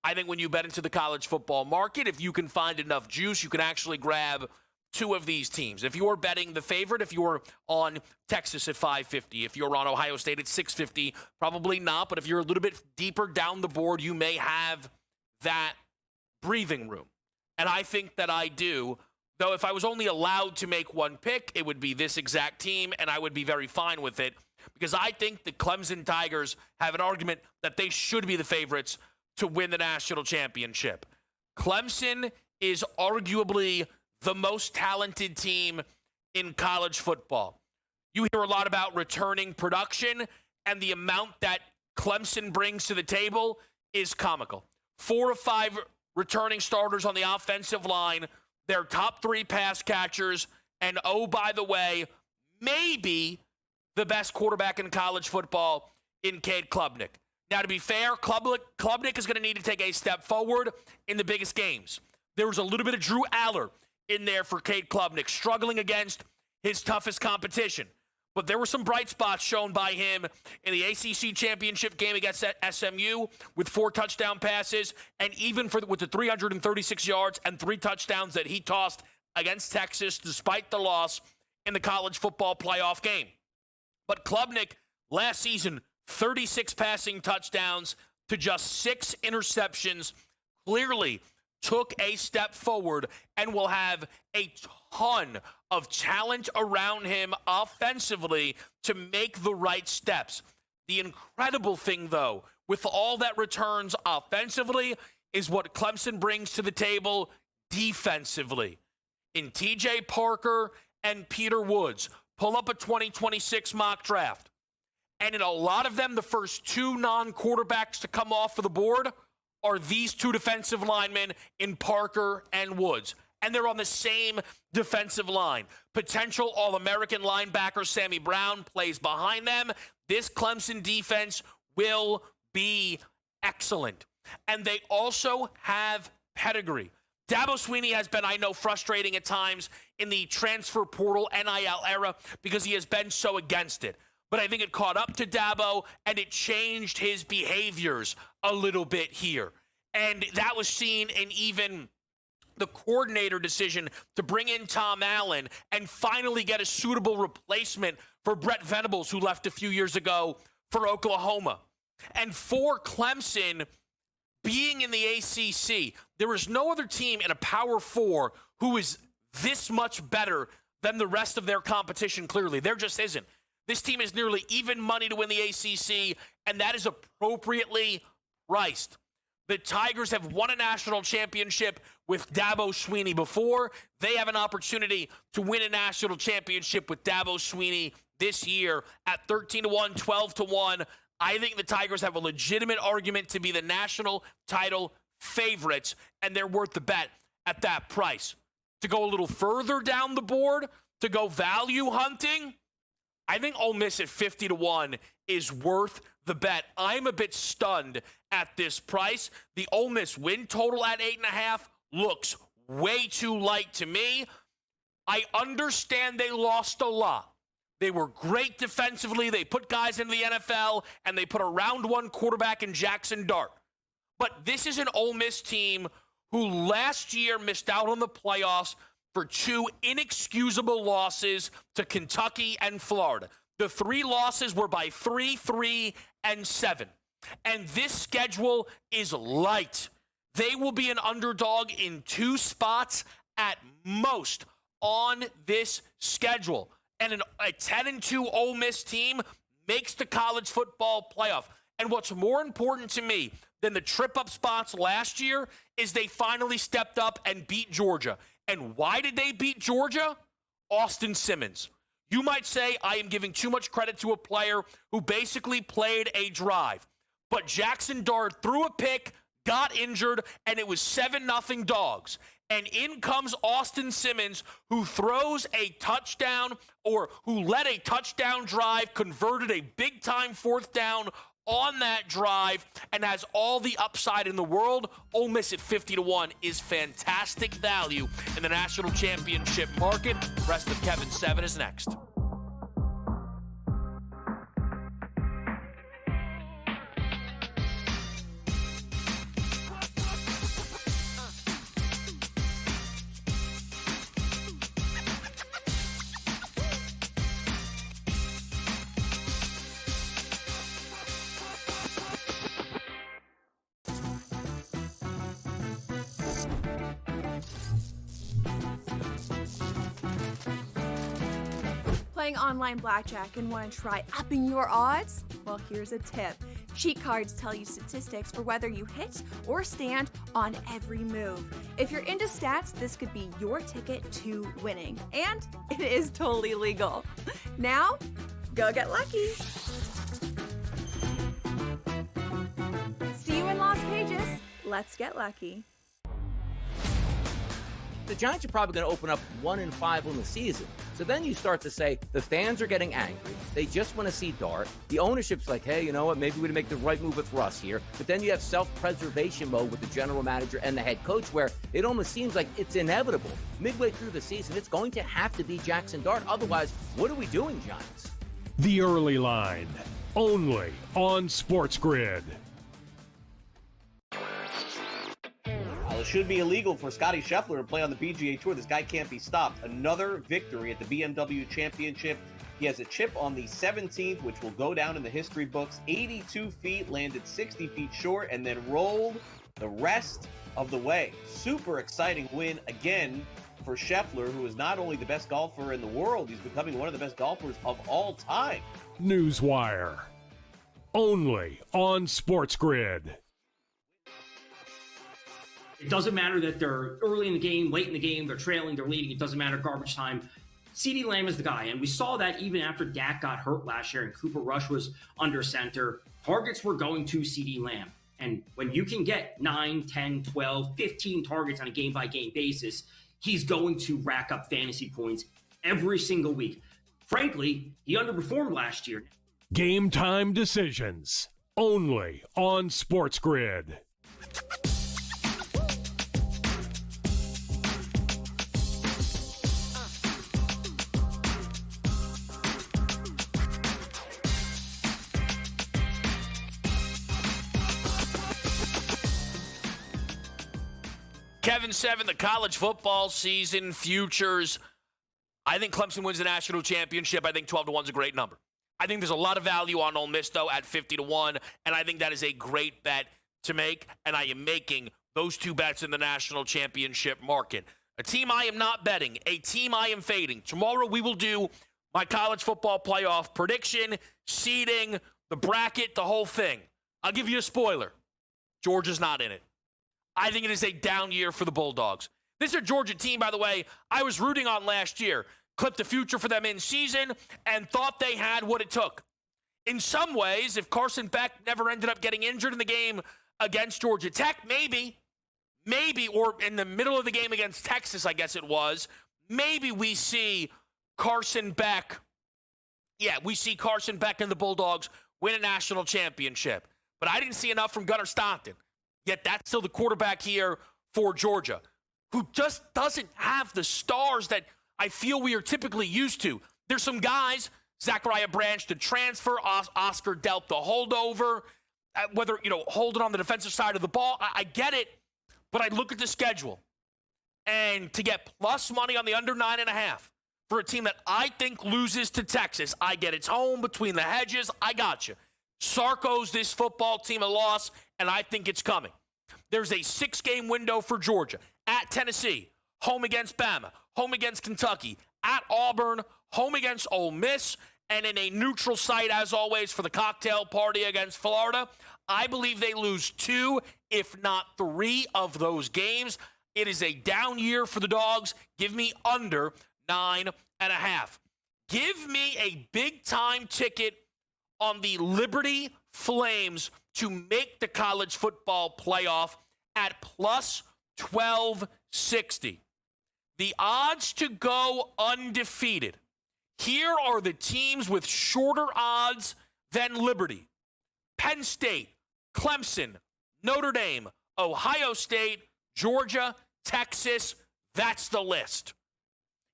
I think when you bet into the college football market, if you can find enough juice, you can actually grab 2 of these teams. If you're betting the favorite, if you're on Texas at 550, if you're on Ohio State at 650, probably not. But if you're a little bit deeper down the board, you may have that breathing room. And I think that I do. Though if I was only allowed to make one pick, it would be this exact team, and I would be very fine with it because I think the Clemson Tigers have an argument that they should be the favorites to win the national championship. Clemson is arguably the most talented team in college football. You hear a lot about returning production, and the amount that Clemson brings to the table is comical. 4 of 5 returning starters on the offensive line, their top 3 pass catchers, and oh, by the way, maybe the best quarterback in college football in Cade Klubnik. Now, to be fair, Klubnik is going to need to take a step forward in the biggest games. There was a little bit of Drew Aller in there for Cade Klubnik, struggling against his toughest competition. But there were some bright spots shown by him in the ACC championship game against SMU with 4 touchdown passes, and even with the 336 yards and 3 touchdowns that he tossed against Texas despite the loss in the college football playoff game. But Klubnik, last season, 36 passing touchdowns to just 6 interceptions, clearly took a step forward and will have a ton of talent around him offensively to make the right steps. The incredible thing, though, with all that returns offensively is what Clemson brings to the table defensively. In TJ Parker and Peter Woods, pull up a 2026 mock draft. And in a lot of them, the first 2 non-quarterbacks to come off of the board are these 2 defensive linemen in Parker and Woods. And they're on the same defensive line. Potential All-American linebacker Sammy Brown plays behind them. This Clemson defense will be excellent. And they also have pedigree. Dabo Swinney has been, I know, frustrating at times in the transfer portal NIL era because he has been so against it. But I think it caught up to Dabo, and it changed his behaviors a little bit here. And that was seen in even the coordinator decision to bring in Tom Allen and finally get a suitable replacement for Brett Venables, who left a few years ago for Oklahoma. And for Clemson, being in the ACC, there is no other team in a Power 4 who is this much better than the rest of their competition, clearly. There just isn't. This team is nearly even money to win the ACC, and that is appropriately priced. The Tigers have won a national championship with Dabo Swinney before. They have an opportunity to win a national championship with Dabo Swinney this year at 13-1, 12-1. I think the Tigers have a legitimate argument to be the national title favorites, and they're worth the bet at that price. To go a little further down the board, to go value hunting, I think Ole Miss at 50-1 is worth the bet. I'm a bit stunned at this price. The Ole Miss win total at 8.5 looks way too light to me. I understand they lost a lot. They were great defensively. They put guys into the NFL, and they put a round 1 quarterback in Jackson Dart. But this is an Ole Miss team who last year missed out on the playoffs for 2 inexcusable losses to Kentucky and Florida. The 3 losses were by 3, 3, and 7. And this schedule is light. They will be an underdog in 2 spots at most on this schedule. And a 10-2 Ole Miss team makes the college football playoff. And what's more important to me than the trip-up spots last year is they finally stepped up and beat Georgia. And why did they beat Georgia? Austin Simmons. You might say I am giving too much credit to a player who basically played a drive. But Jackson Dart threw a pick, got injured, and it was 7-0 Dogs. And in comes Austin Simmons, who throws a touchdown, or who led a touchdown drive, converted a big-time 4th down on that drive, and has all the upside in the world. Ole Miss at 50-1 is fantastic value in the national championship market. The rest of Kevin 7 is next.
playing online blackjack and want to try upping your odds? Well, here's a tip. Cheat cards tell you statistics for whether you hit or stand on every move. If you're into stats, this could be your ticket to winning. And it is totally legal. Now, go get lucky. See you in Las Vegas. Let's get lucky.
The Giants are probably going to open up 1-5 on the season. So then you start to say the fans are getting angry. They just want to see Dart. The ownership's like, hey, you know what? Maybe we'd make the right move with Russ here. But then you have self-preservation mode with the general manager and the head coach where it almost seems like it's inevitable. Midway through the season, it's going to have to be Jackson Dart. Otherwise, what are we doing, Giants?
The Early Line, only on SportsGrid.
It should be illegal for Scottie Scheffler to play on the PGA Tour. This guy can't be stopped. Another victory at the BMW Championship. He has a chip on the 17th, which will go down in the history books. 82 feet, landed 60 feet short, and then rolled the rest of the way. Super exciting win again for Scheffler, who is not only the best golfer in the world, he's becoming one of the best golfers of all time.
Newswire, only on SportsGrid.
It doesn't matter that they're early in the game, late in the game, they're trailing, they're leading. It doesn't matter garbage time. CeeDee Lamb is the guy. And we saw that even after Dak got hurt last year and Cooper Rush was under center. Targets were going to CeeDee Lamb. And when you can get 9, 10, 12, 15 targets on a game-by-game basis, he's going to rack up fantasy points every single week. Frankly, he underperformed last year.
Game time decisions, only on SportsGrid.
Kevin 7, the college football season futures. I think Clemson wins the national championship. I think 12-1 is a great number. I think there's a lot of value on Ole Miss, though, at 50-1, and I think that is a great bet to make, and I am making those two bets in the national championship market. A team I am not betting, a team I am fading. Tomorrow we will do my college football playoff prediction, seeding, the bracket, the whole thing. I'll give you a spoiler. Georgia's not in it. I think it is a down year for the Bulldogs. This is a Georgia team, by the way, I was rooting on last year. Clipped the future for them in season and thought they had what it took. In some ways, if Carson Beck never ended up getting injured in the game against Georgia Tech, maybe, or in the middle of the game against Texas, I guess it was, maybe we see Carson Beck. Yeah, we see Carson Beck and the Bulldogs win a national championship. But I didn't see enough from Gunnar Stockton. Yet that's still the quarterback here for Georgia, who just doesn't have the stars that I feel we are typically used to. There's some guys, Zachariah Branch, the transfer, Oscar Delp, the holdover, whether, holding on the defensive side of the ball. I get it, but I look at the schedule. And to get plus money on the under 9.5 for a team that I think loses to Texas, I get it's home between the hedges. I got you. Sark owes this football team a loss, and I think it's coming. There's a 6-game window for Georgia. At Tennessee, home against Bama, home against Kentucky, at Auburn, home against Ole Miss, and in a neutral site, as always, for the cocktail party against Florida. I believe they lose 2, if not 3 of those games. It is a down year for the Dogs. Give me under 9.5. Give me a big-time ticket on the Liberty Flames to make the college football playoff at plus 1260. The odds to go undefeated. Here are the teams with shorter odds than Liberty. Penn State, Clemson, Notre Dame, Ohio State, Georgia, Texas. That's the list.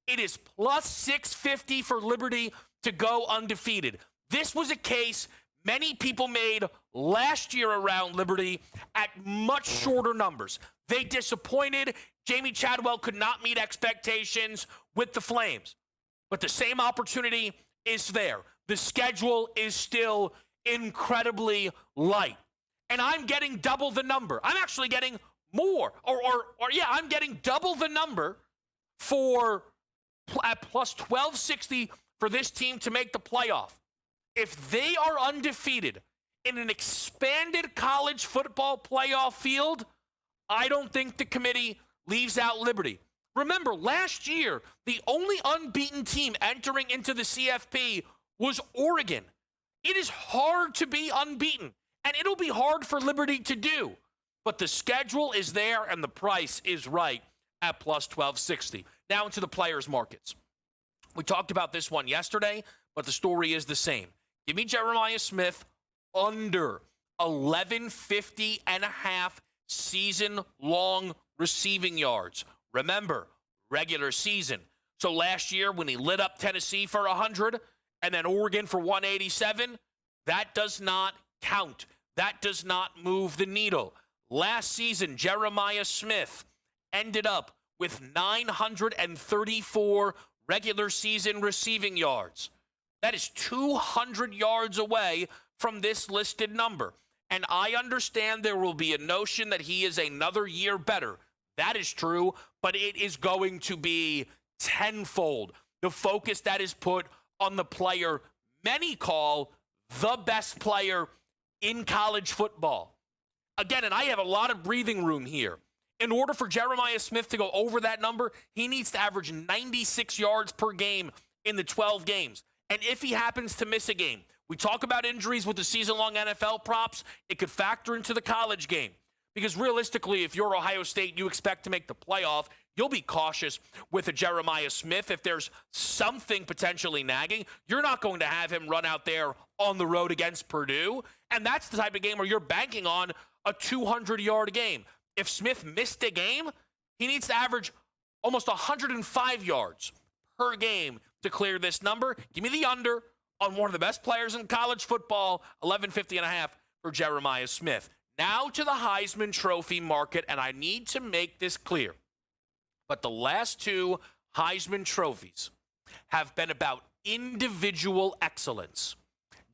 It is plus 650 for Liberty to go undefeated. This was a case many people made last year around Liberty at much shorter numbers. They disappointed. Jamie Chadwell could not meet expectations with the Flames. But the same opportunity is there. The schedule is still incredibly light. And I'm getting double the number. I'm actually getting more. I'm getting double the number at plus 1260 for this team to make the playoff. If they are undefeated in an expanded college football playoff field, I don't think the committee leaves out Liberty. Remember, last year, the only unbeaten team entering into the CFP was Oregon. It is hard to be unbeaten, and it'll be hard for Liberty to do. But the schedule is there, and the price is right at plus 1260. Now into the players' markets. We talked about this one yesterday, but the story is the same. Give me Jeremiah Smith under 1150 and a half season-long receiving yards. Remember, regular season. So last year when he lit up Tennessee for 100 and then Oregon for 187, that does not count. That does not move the needle. Last season, Jeremiah Smith ended up with 934 regular season receiving yards. That is 200 yards away from this listed number. And I understand there will be a notion that he is another year better. That is true, but it is going to be tenfold. The focus that is put on the player many call the best player in college football. Again, and I have a lot of breathing room here. In order for Jeremiah Smith to go over that number, he needs to average 96 yards per game in the 12 games. And if he happens to miss a game, we talk about injuries with the season-long NFL props, it could factor into the college game. Because realistically, if you're Ohio State, you expect to make the playoff, you'll be cautious with a Jeremiah Smith. If there's something potentially nagging, you're not going to have him run out there on the road against Purdue. And that's the type of game where you're banking on a 200-yard game. If Smith missed a game, he needs to average almost 105 yards per game to clear this number. Give me the under on one of the best players in college football, 1150 and a half for Jeremiah Smith. Now to the Heisman Trophy market, and I need to make this clear. But the last two Heisman trophies have been about individual excellence.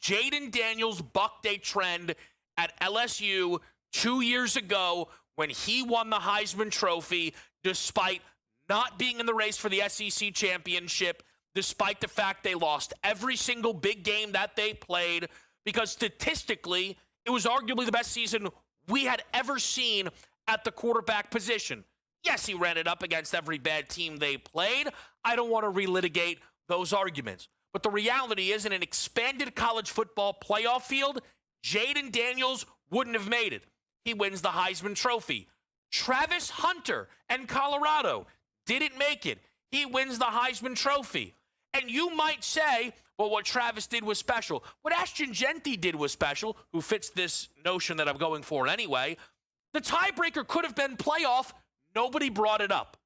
Jaden Daniels bucked a trend at LSU 2 years ago when he won the Heisman Trophy despite not being in the race for the SEC championship, despite the fact they lost every single big game that they played, because statistically, it was arguably the best season we had ever seen at the quarterback position. Yes, he ran it up against every bad team they played. I don't want to relitigate those arguments. But the reality is, in an expanded college football playoff field, Jaden Daniels wouldn't have made it. He wins the Heisman Trophy. Travis Hunter and Colorado didn't make it. He wins the Heisman Trophy. And you might say, well, what Travis did was special. What Ashton Genty did was special, who fits this notion that I'm going for anyway. The tiebreaker could have been playoff. Nobody brought it up.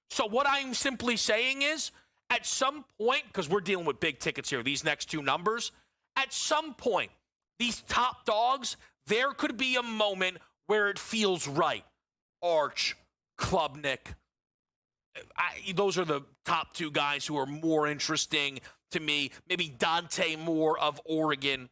So what I'm simply saying is, at some point, because we're dealing with big tickets here, these next two numbers, at some point, these top dogs, there could be a moment where it feels right. Arch, Klubnik, those are the top two guys who are more interesting to me. Maybe Dante Moore of Oregon.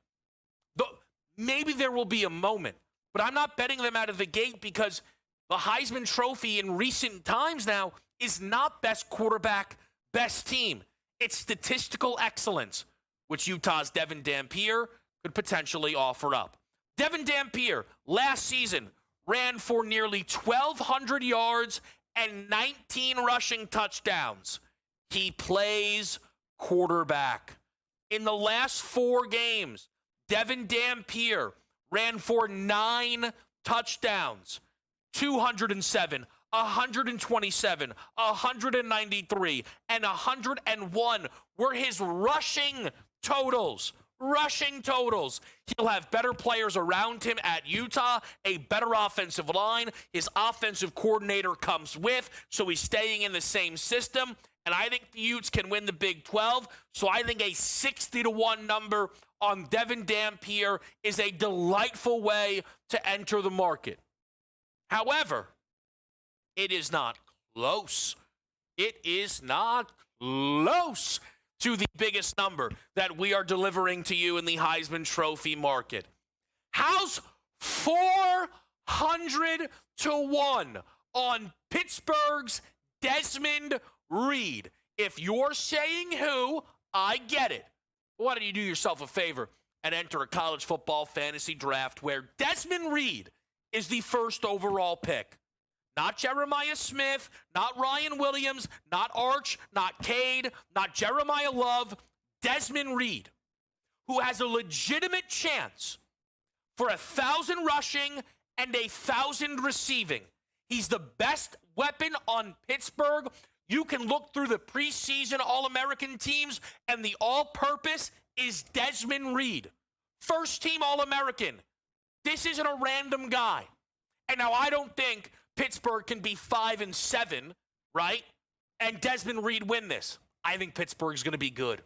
Maybe there will be a moment, but I'm not betting them out of the gate because the Heisman Trophy in recent times now is not best quarterback, best team. It's statistical excellence, which Utah's Devin Dampier could potentially offer up. Devin Dampier, last season, ran for nearly 1,200 yards and 19 rushing touchdowns. He plays quarterback. In the last 4 games, Devin Dampier ran for 9 touchdowns. 207, 127, 193, and 101 were his rushing totals. Rushing totals. He'll have better players around him at Utah, a better offensive line. His offensive coordinator comes with, so he's staying in the same system. And I think the Utes can win the Big 12. So I think a 60-1 number on Devin Dampier is a delightful way to enter the market. However, it is not close. It is not close to the biggest number that we are delivering to you in the Heisman Trophy market. How's 400-1 on Pittsburgh's Desmond Reed? If you're saying who, I get it. Why don't you do yourself a favor and enter a college football fantasy draft where Desmond Reed is the first overall pick? Not Jeremiah Smith, not Ryan Williams, not Arch, not Cade, not Jeremiah Love. Desmond Reed, who has a legitimate chance for 1,000 rushing and 1,000 receiving. He's the best weapon on Pittsburgh. You can look through the preseason All-American teams, and the all-purpose is Desmond Reed. First-team All-American. This isn't a random guy. And now I don't think Pittsburgh can be 5-7, right? And Desmond Reed win this. I think Pittsburgh's going to be good.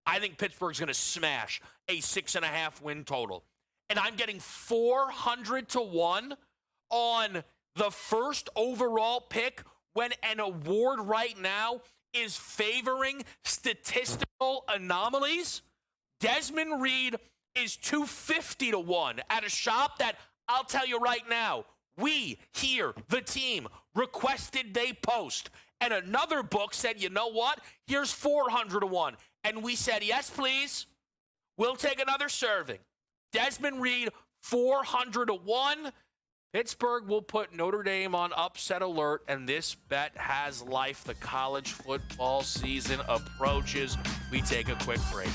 I think Pittsburgh's going to smash a 6.5 win total. And I'm getting 400 to 1 on the first overall pick when an award right now is favoring statistical anomalies. Desmond Reed is 250 to 1 at a shop that I'll tell you right now, we here, the team, requested they post. And another book said, you know what? Here's 400 to 1. And we said, yes, please. We'll take another serving. Desmond Reed, 400 to 1. Pittsburgh will put Notre Dame on upset alert, and this bet has life. The college football season approaches. We take a quick break.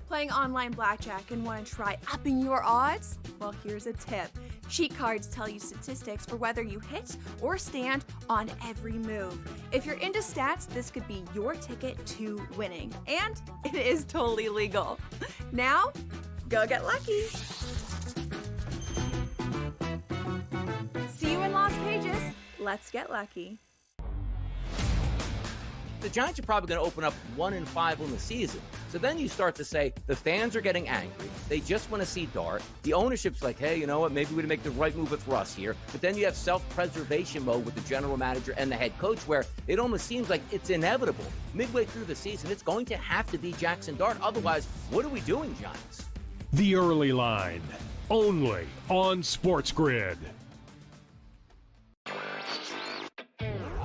Playing online blackjack and want to try upping your odds? Well, here's a tip. Cheat cards tell you statistics for whether you hit or stand on every move. If you're into stats, this could be your ticket to winning. And it is totally legal. Now, go get lucky. See you in Las Vegas. Let's get lucky.
The Giants are probably going to open up 1-5 on the season. So then you start to say the fans are getting angry. They just want to see Dart. The ownership's like, hey, you know what? Maybe we make the right move with Russ here. But then you have self-preservation mode with the general manager and the head coach where it almost seems like it's inevitable. Midway through the season, it's going to have to be Jackson Dart. Otherwise, what are we doing, Giants?
The Early Line, only on SportsGrid.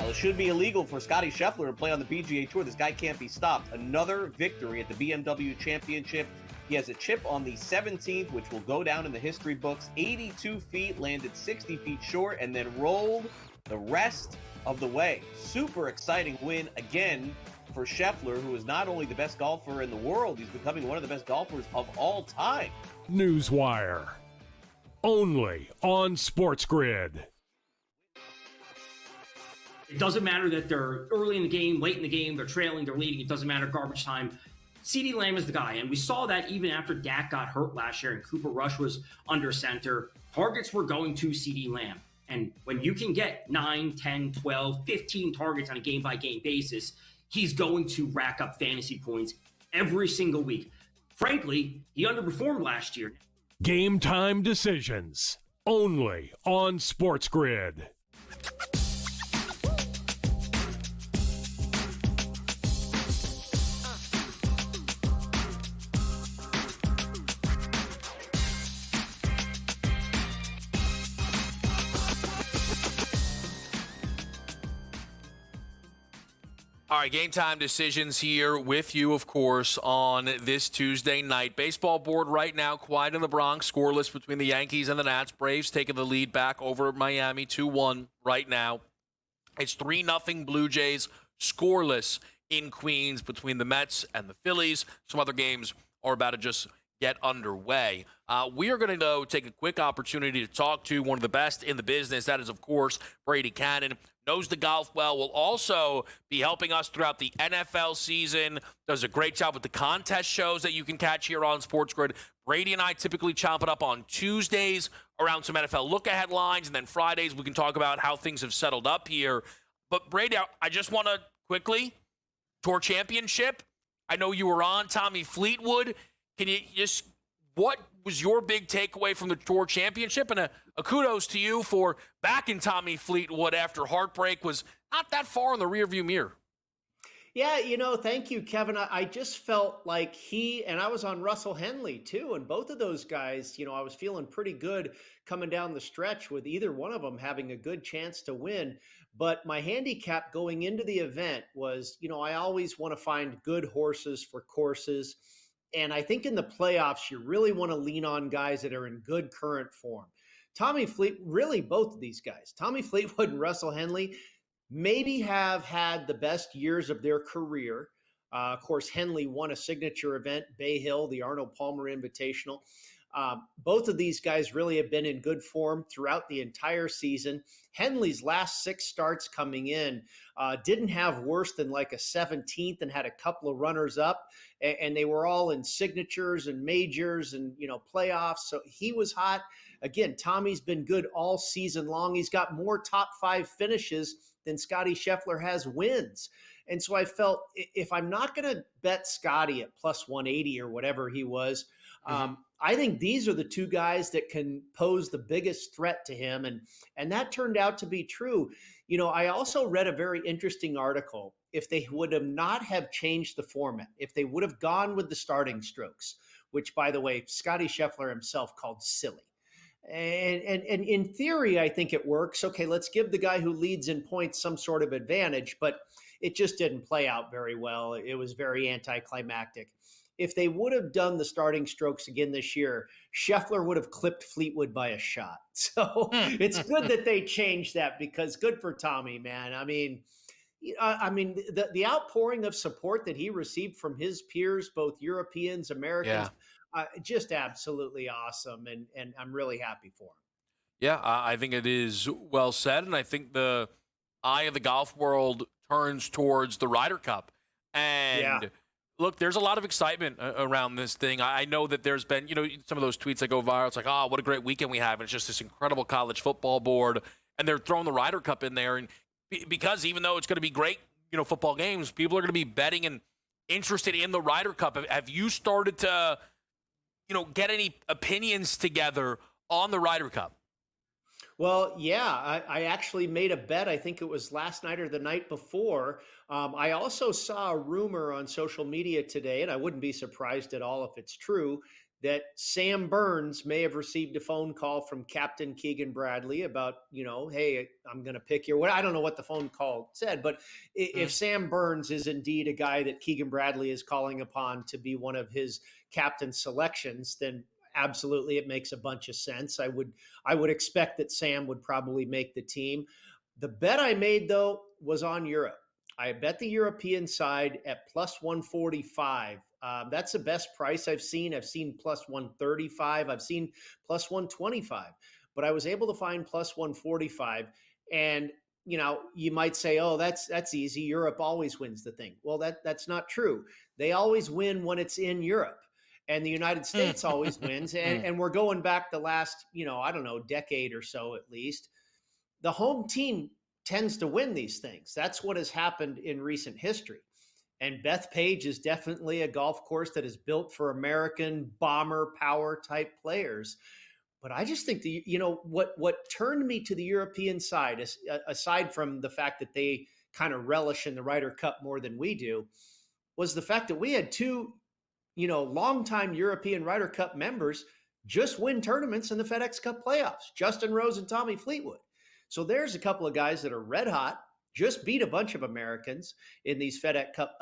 It should be illegal for Scotty Scheffler to play on the PGA Tour. This guy can't be stopped. Another victory at the BMW Championship. He has a chip on the 17th, which will go down in the history books. 82 feet, landed 60 feet short, and then rolled the rest of the way. Super exciting win again for Scheffler, who is not only the best golfer in the world, he's becoming one of the best golfers of all time.
Newswire, only on SportsGrid.
It doesn't matter that they're early in the game, late in the game, they're trailing, they're leading. It doesn't matter garbage time. CeeDee Lamb is the guy. And we saw that even after Dak got hurt last year and Cooper Rush was under center. Targets were going to CeeDee Lamb. And when you can get 9, 10, 12, 15 targets on a game-by-game basis, he's going to rack up fantasy points every single week. Frankly, he underperformed last year.
Game time decisions, only on SportsGrid.
All right, game time decisions here with you, of course, on this Tuesday night. Baseball board right now, quiet in the Bronx, scoreless between the Yankees and the Nats. Braves taking the lead back over Miami, 2-1 right now. It's 3-0 Blue Jays, scoreless in Queens between the Mets and the Phillies. Some other games are about to just get underway. We are going to take a quick opportunity to talk to one of the best in the business. That is, of course, Brady Cannon. Knows the golf well, will also be helping us throughout the NFL season. Does a great job with the contest shows that you can catch here on SportsGrid. Brady and I typically chop it up on Tuesdays around some NFL look-ahead lines, and then Fridays we can talk about how things have settled up here. But Brady, I just want to quickly, Tour Championship, I know you were on Tommy Fleetwood. Can you just, what was your big takeaway from the Tour Championship? And a kudos to you for backing Tommy Fleetwood after heartbreak was not that far in the rearview mirror.
Yeah, thank you, Kevin. I just felt like and I was on Russell Henley too. And both of those guys, I was feeling pretty good coming down the stretch with either one of them having a good chance to win. But my handicap going into the event was, I always want to find good horses for courses. And I think in the playoffs, you really want to lean on guys that are in good current form. Really both of these guys, Tommy Fleetwood and Russell Henley, maybe have had the best years of their career. Of course, Henley won a signature event, Bay Hill, the Arnold Palmer Invitational. Both of these guys really have been in good form throughout the entire season. Henley's last 6 starts coming in didn't have worse than like a 17th and had a couple of runners up, and they were all in signatures and majors and playoffs. So he was hot. Again, Tommy's been good all season long. He's got more top 5 finishes than Scotty Scheffler has wins. And so I felt if I'm not going to bet Scotty at plus 180 or whatever he was, I think these are the two guys that can pose the biggest threat to him. And that turned out to be true. I also read a very interesting article. If they would have not have changed the format, if they would have gone with the starting strokes, which, by the way, Scotty Scheffler himself called silly. And in theory, I think it works. Okay, let's give the guy who leads in points some sort of advantage, but it just didn't play out very well. It was very anticlimactic. If they would have done the starting strokes again this year, Scheffler would have clipped Fleetwood by a shot. So it's good that they changed that, because good for Tommy, man. I mean, the outpouring of support that he received from his peers, both Europeans, Americans, just absolutely awesome. And I'm really happy for him.
Yeah, I think it is well said. And I think the eye of the golf world turns towards the Ryder Cup. And look, there's a lot of excitement around this thing. I know that there's been, some of those tweets that go viral. It's like, oh, what a great weekend we have. And it's just this incredible college football board. And they're throwing the Ryder Cup in there. And because even though it's going to be great, football games, people are going to be betting and interested in the Ryder Cup. Have you started to, get any opinions together on the Ryder Cup?
Well, yeah, I actually made a bet. I think it was last night or the night before. I also saw a rumor on social media today, and I wouldn't be surprised at all if it's true, that Sam Burns may have received a phone call from Captain Keegan Bradley about, hey, I'm going to pick your, I don't know what the phone call said, but if Sam Burns is indeed a guy that Keegan Bradley is calling upon to be one of his captain selections, then absolutely it makes a bunch of sense. I would expect that Sam would probably make the team. The bet I made, though, was on Europe. I bet the European side at plus 145. That's the best price I've seen. I've seen plus 135. I've seen plus 125. But I was able to find plus 145. And, you might say, oh, that's easy. Europe always wins the thing. Well, that's not true. They always win when it's in Europe. And the United States always wins. And we're going back the last, decade or so at least. The home team tends to win these things. That's what has happened in recent history. And Bethpage is definitely a golf course that is built for American bomber power type players. But I just think what turned me to the European side, aside from the fact that they kind of relish in the Ryder Cup more than we do, was the fact that we had two longtime European Ryder Cup members just win tournaments in the FedEx Cup playoffs, Justin Rose and Tommy Fleetwood. So there's a couple of guys that are red hot, just beat a bunch of Americans in these FedEx Cup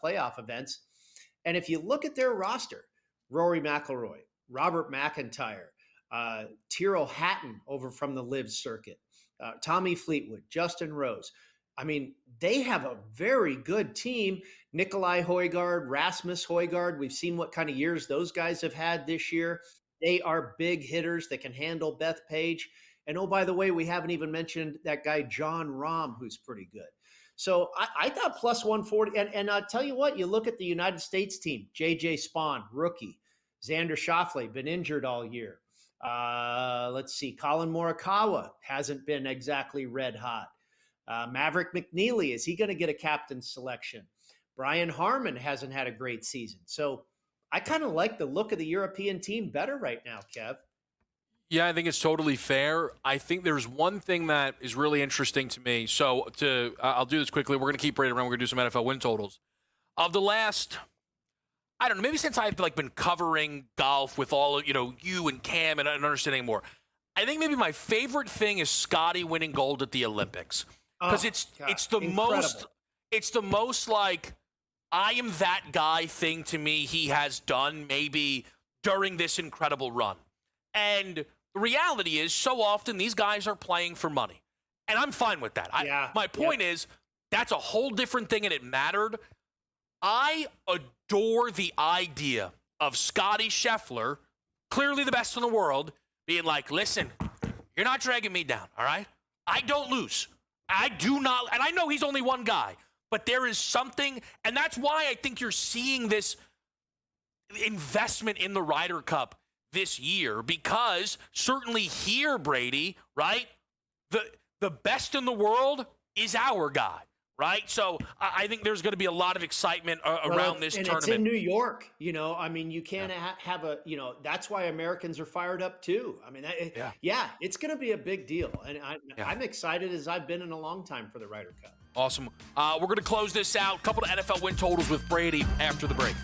playoff events. And if you look at their roster, Rory McIlroy, Robert McIntyre, Tyrrell Hatton over from the Live circuit, Tommy Fleetwood, Justin Rose. I mean, they have a very good team. Nikolai Højgaard, Rasmus Højgaard. We've seen what kind of years those guys have had this year. They are big hitters that can handle Bethpage. And oh, by the way, we haven't even mentioned that guy, John Rahm, who's pretty good. So I thought plus 140. And I'll tell you what, you look at the United States team, J.J. Spaun, rookie. Xander Schauffele, been injured all year. Let's see, Colin Morikawa hasn't been exactly red hot. Maverick McNeely, is he going to get a captain's selection? Brian Harmon hasn't had a great season. So I kind of like the look of the European team better right now, Kev.
Yeah, I think it's totally fair. I think there's one thing that is really interesting to me. So I'll do this quickly. We're going to keep right around. We're going to do some NFL win totals. Of the last, I don't know, maybe since I've been covering golf with all, you and Cam, and I don't understand anymore. I think maybe my favorite thing is Scotty winning gold at the Olympics. Because it's the most like, I am that guy thing to me he has done maybe during this incredible run. And the reality is, so often these guys are playing for money. And I'm fine with that. My point is, that's a whole different thing, and it mattered. I adore the idea of Scotty Scheffler, clearly the best in the world, being like, listen, you're not dragging me down, all right? I don't lose. I do not, and I know he's only one guy, but there is something, and that's why I think you're seeing this investment in the Ryder Cup this year, because certainly here, Brady, right, the best in the world is our guy, right? So I think there's going to be a lot of excitement around this tournament.
It's in New York, you can't have that's why Americans are fired up too. I mean, it's going to be a big deal. And I'm excited as I've been in a long time for the Ryder Cup.
Awesome. We're going to close this out. A couple of NFL win totals with Brady after the break.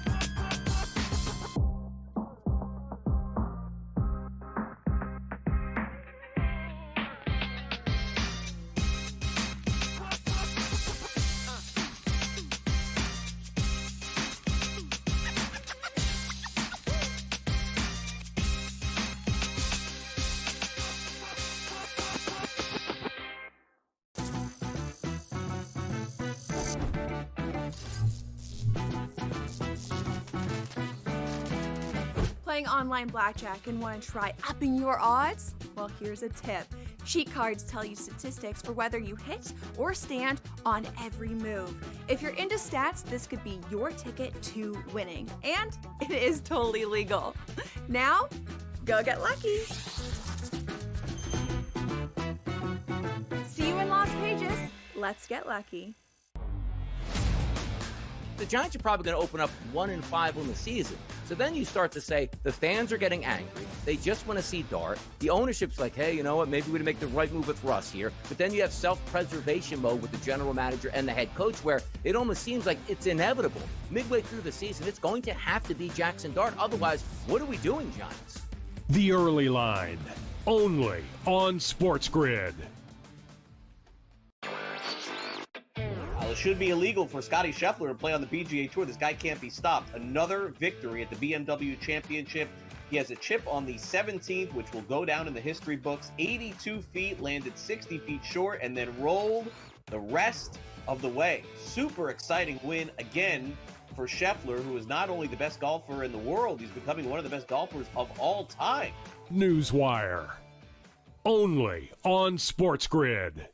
Playing online blackjack and want to try upping your odds? Well, here's a tip. Cheat cards tell you statistics for whether you hit or stand on every move. If you're into stats, this could be your ticket to winning. And it is totally legal. Now, go get lucky. See you in Las Vegas. Let's get lucky.
The Giants are probably going to open up 1-5 on the season. So then you start to say the fans are getting angry. They just want to see Dart. The ownership's like, hey, you know what? Maybe we make the right move with Russ here. But then you have self-preservation mode with the general manager and the head coach, where it almost seems like it's inevitable. Midway through the season, it's going to have to be Jackson Dart. Otherwise, what are we doing, Giants?
The Early Line, only on SportsGrid.
It should be illegal for Scotty Scheffler to play on the PGA Tour. This guy can't be stopped. Another victory at the BMW Championship. He has a chip on the 17th, which will go down in the history books. 82 feet, landed 60 feet short, and then rolled the rest of the way. Super exciting win again for Scheffler, who is not only the best golfer in the world, he's becoming one of the best golfers of all time.
Newswire, only on SportsGrid.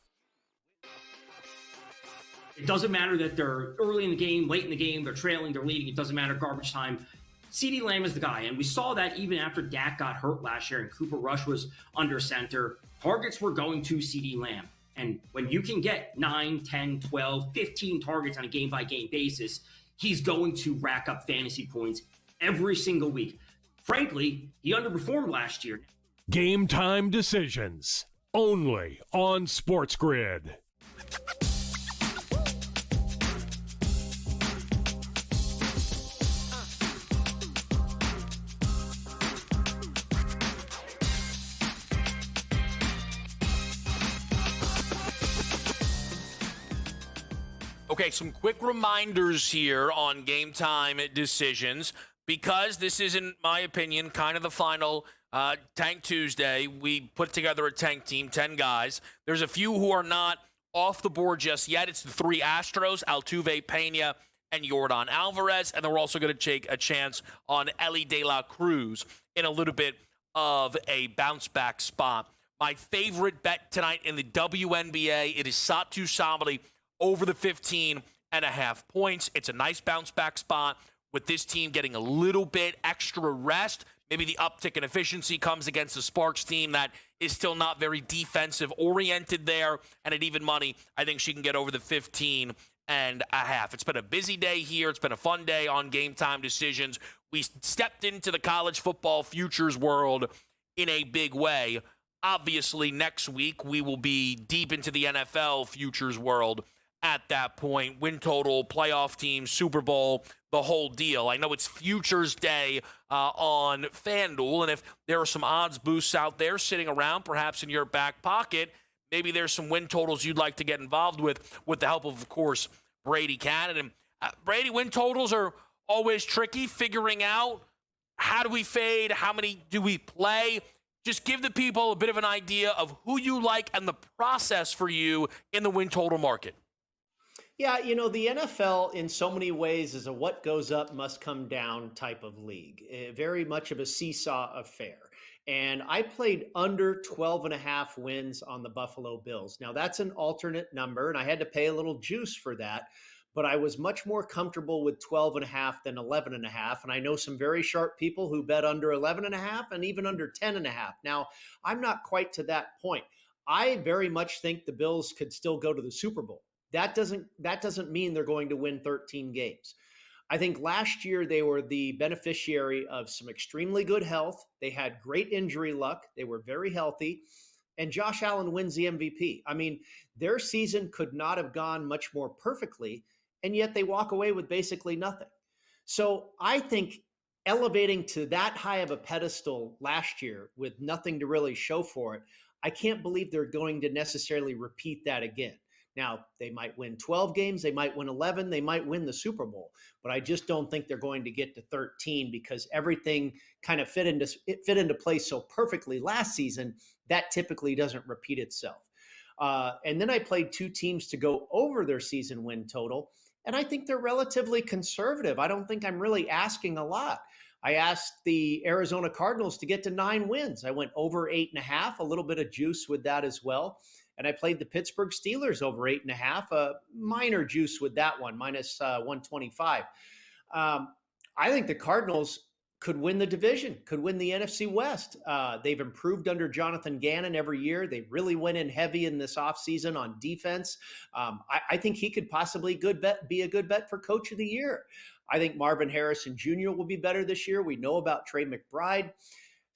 It doesn't matter that they're early in the game, late in the game, they're trailing, they're leading. It doesn't matter. Garbage time. CeeDee Lamb is the guy. And we saw that even after Dak got hurt last year and Cooper Rush was under center. Targets were going to CeeDee Lamb. And when you can get 9, 10, 12, 15 targets on a game-by-game basis, he's going to rack up fantasy points every single week. Frankly, he underperformed last year.
Game time decisions, only on SportsGrid.
Okay, some quick reminders here on Game Time decisions, because this is, in my opinion, kind of the final Tank Tuesday. We put together a tank team, 10 guys. There's a few who are not off the board just yet. It's the 3 Astros, Altuve, Pena, and Yordan Alvarez. And then we're also going to take a chance on Ellie De La Cruz in a little bit of a bounce-back spot. My favorite bet tonight in the WNBA, it is Satu Samali over the 15.5 points. It's a nice bounce-back spot with this team getting a little bit extra rest. Maybe the uptick in efficiency comes against the Sparks team that is still not very defensive-oriented there. And at even money, I think she can get over the 15.5 and a half. It's been a busy day here. It's been a fun day on Game Time Decisions. We stepped into the college football futures world in a big way. Obviously, next week we will be deep into the NFL futures world at that point. Win total, playoff teams, Super Bowl, the whole deal. I know it's Futures Day on FanDuel, and if there are some odds boosts out there sitting around, perhaps in your back pocket, maybe there's some win totals you'd like to get involved with the help of course, Brady Cannon. And Brady, win totals are always tricky, figuring out how do we fade, how many do we play. Just give the people a bit of an idea of who you like and the process for you in the win total market.
Yeah, the NFL in so many ways is a what goes up must come down type of league. Very much of a seesaw affair. And I played under 12.5 wins on the Buffalo Bills. Now, that's an alternate number, and I had to pay a little juice for that. But I was much more comfortable with 12.5 than 11.5. And I know some very sharp people who bet under 11.5 and even under 10.5. Now, I'm not quite to that point. I very much think the Bills could still go to the Super Bowl. That doesn't mean they're going to win 13 games. I think last year they were the beneficiary of some extremely good health. They had great injury luck. They were very healthy. And Josh Allen wins the MVP. I mean, their season could not have gone much more perfectly, and yet they walk away with basically nothing. So I think elevating to that high of a pedestal last year with nothing to really show for it, I can't believe they're going to necessarily repeat that again. Now, they might win 12 games, they might win 11, they might win the Super Bowl, but I just don't think they're going to get to 13 because everything kind of fit into place so perfectly last season that typically doesn't repeat itself. And then I played two teams to go over their season win total, and I think they're relatively conservative. I don't think I'm really asking a lot. I asked the Arizona Cardinals to get to 9 wins. I went over 8.5, a little bit of juice with that as well. And I played the Pittsburgh Steelers over 8.5, a minor juice with that one, minus 125. I think the Cardinals could win the division, could win the NFC West. They've improved under Jonathan Gannon every year. They really went in heavy in this offseason on defense. I think he could possibly be a good bet for Coach of the Year. I think Marvin Harrison Jr. will be better this year. We know about Trey McBride.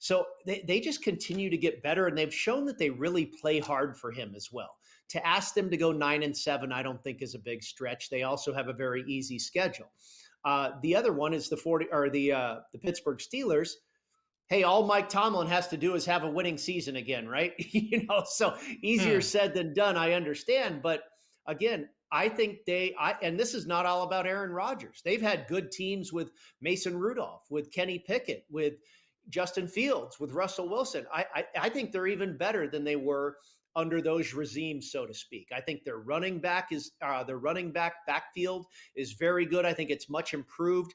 So they just continue to get better, and they've shown that they really play hard for him as well. To ask them to go 9-7, I don't think is a big stretch. They also have a very easy schedule. The other one is the Pittsburgh Steelers. Hey, all Mike Tomlin has to do is have a winning season again, right? So easier said than done. I understand, but again, I think and this is not all about Aaron Rodgers. They've had good teams with Mason Rudolph, with Kenny Pickett, with Justin Fields, with Russell Wilson. I think they're even better than they were under those regimes, so to speak. I think their running back backfield is very good. I think it's much improved,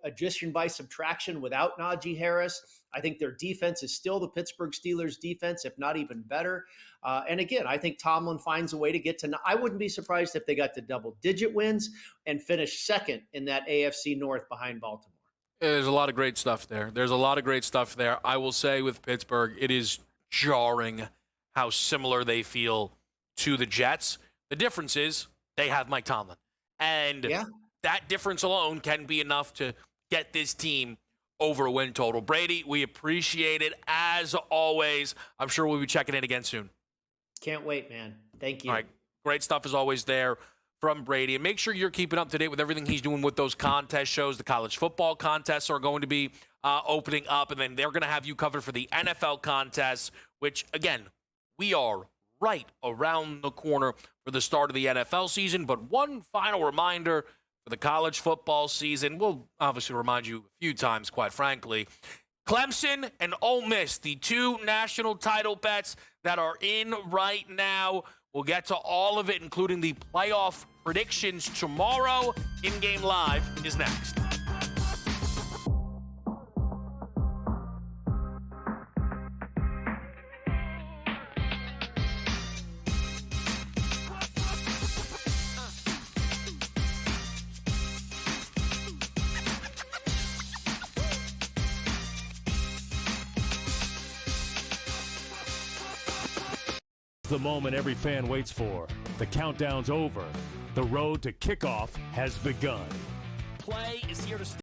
addition by subtraction without Najee Harris. I think their defense is still the Pittsburgh Steelers defense, if not even better. And again, I think Tomlin finds a way to get to, I wouldn't be surprised if they got to double-digit wins and finish second in that AFC North behind Baltimore.
There's a lot of great stuff there. I will say with Pittsburgh, it is jarring how similar they feel to the Jets. The difference is they have Mike Tomlin. And that difference alone can be enough to get this team over a win total. Brady, we appreciate it as always. I'm sure we'll be checking in again soon.
Can't wait, man. Thank you.
All right. Great stuff as always there from Brady. And make sure you're keeping up to date with everything he's doing with those contest shows. The college football contests are going to be opening up, and then they're going to have you covered for the NFL contests, which, again, we are right around the corner for the start of the NFL season. But one final reminder for the college football season. We'll obviously remind you a few times, quite frankly. Clemson and Ole Miss, the two national title bets that are in right now. We'll get to all of it, including the playoff predictions tomorrow. In-game live is next.
The moment every fan waits for. The countdown's over. The road to kickoff has begun.
Play is here to stay.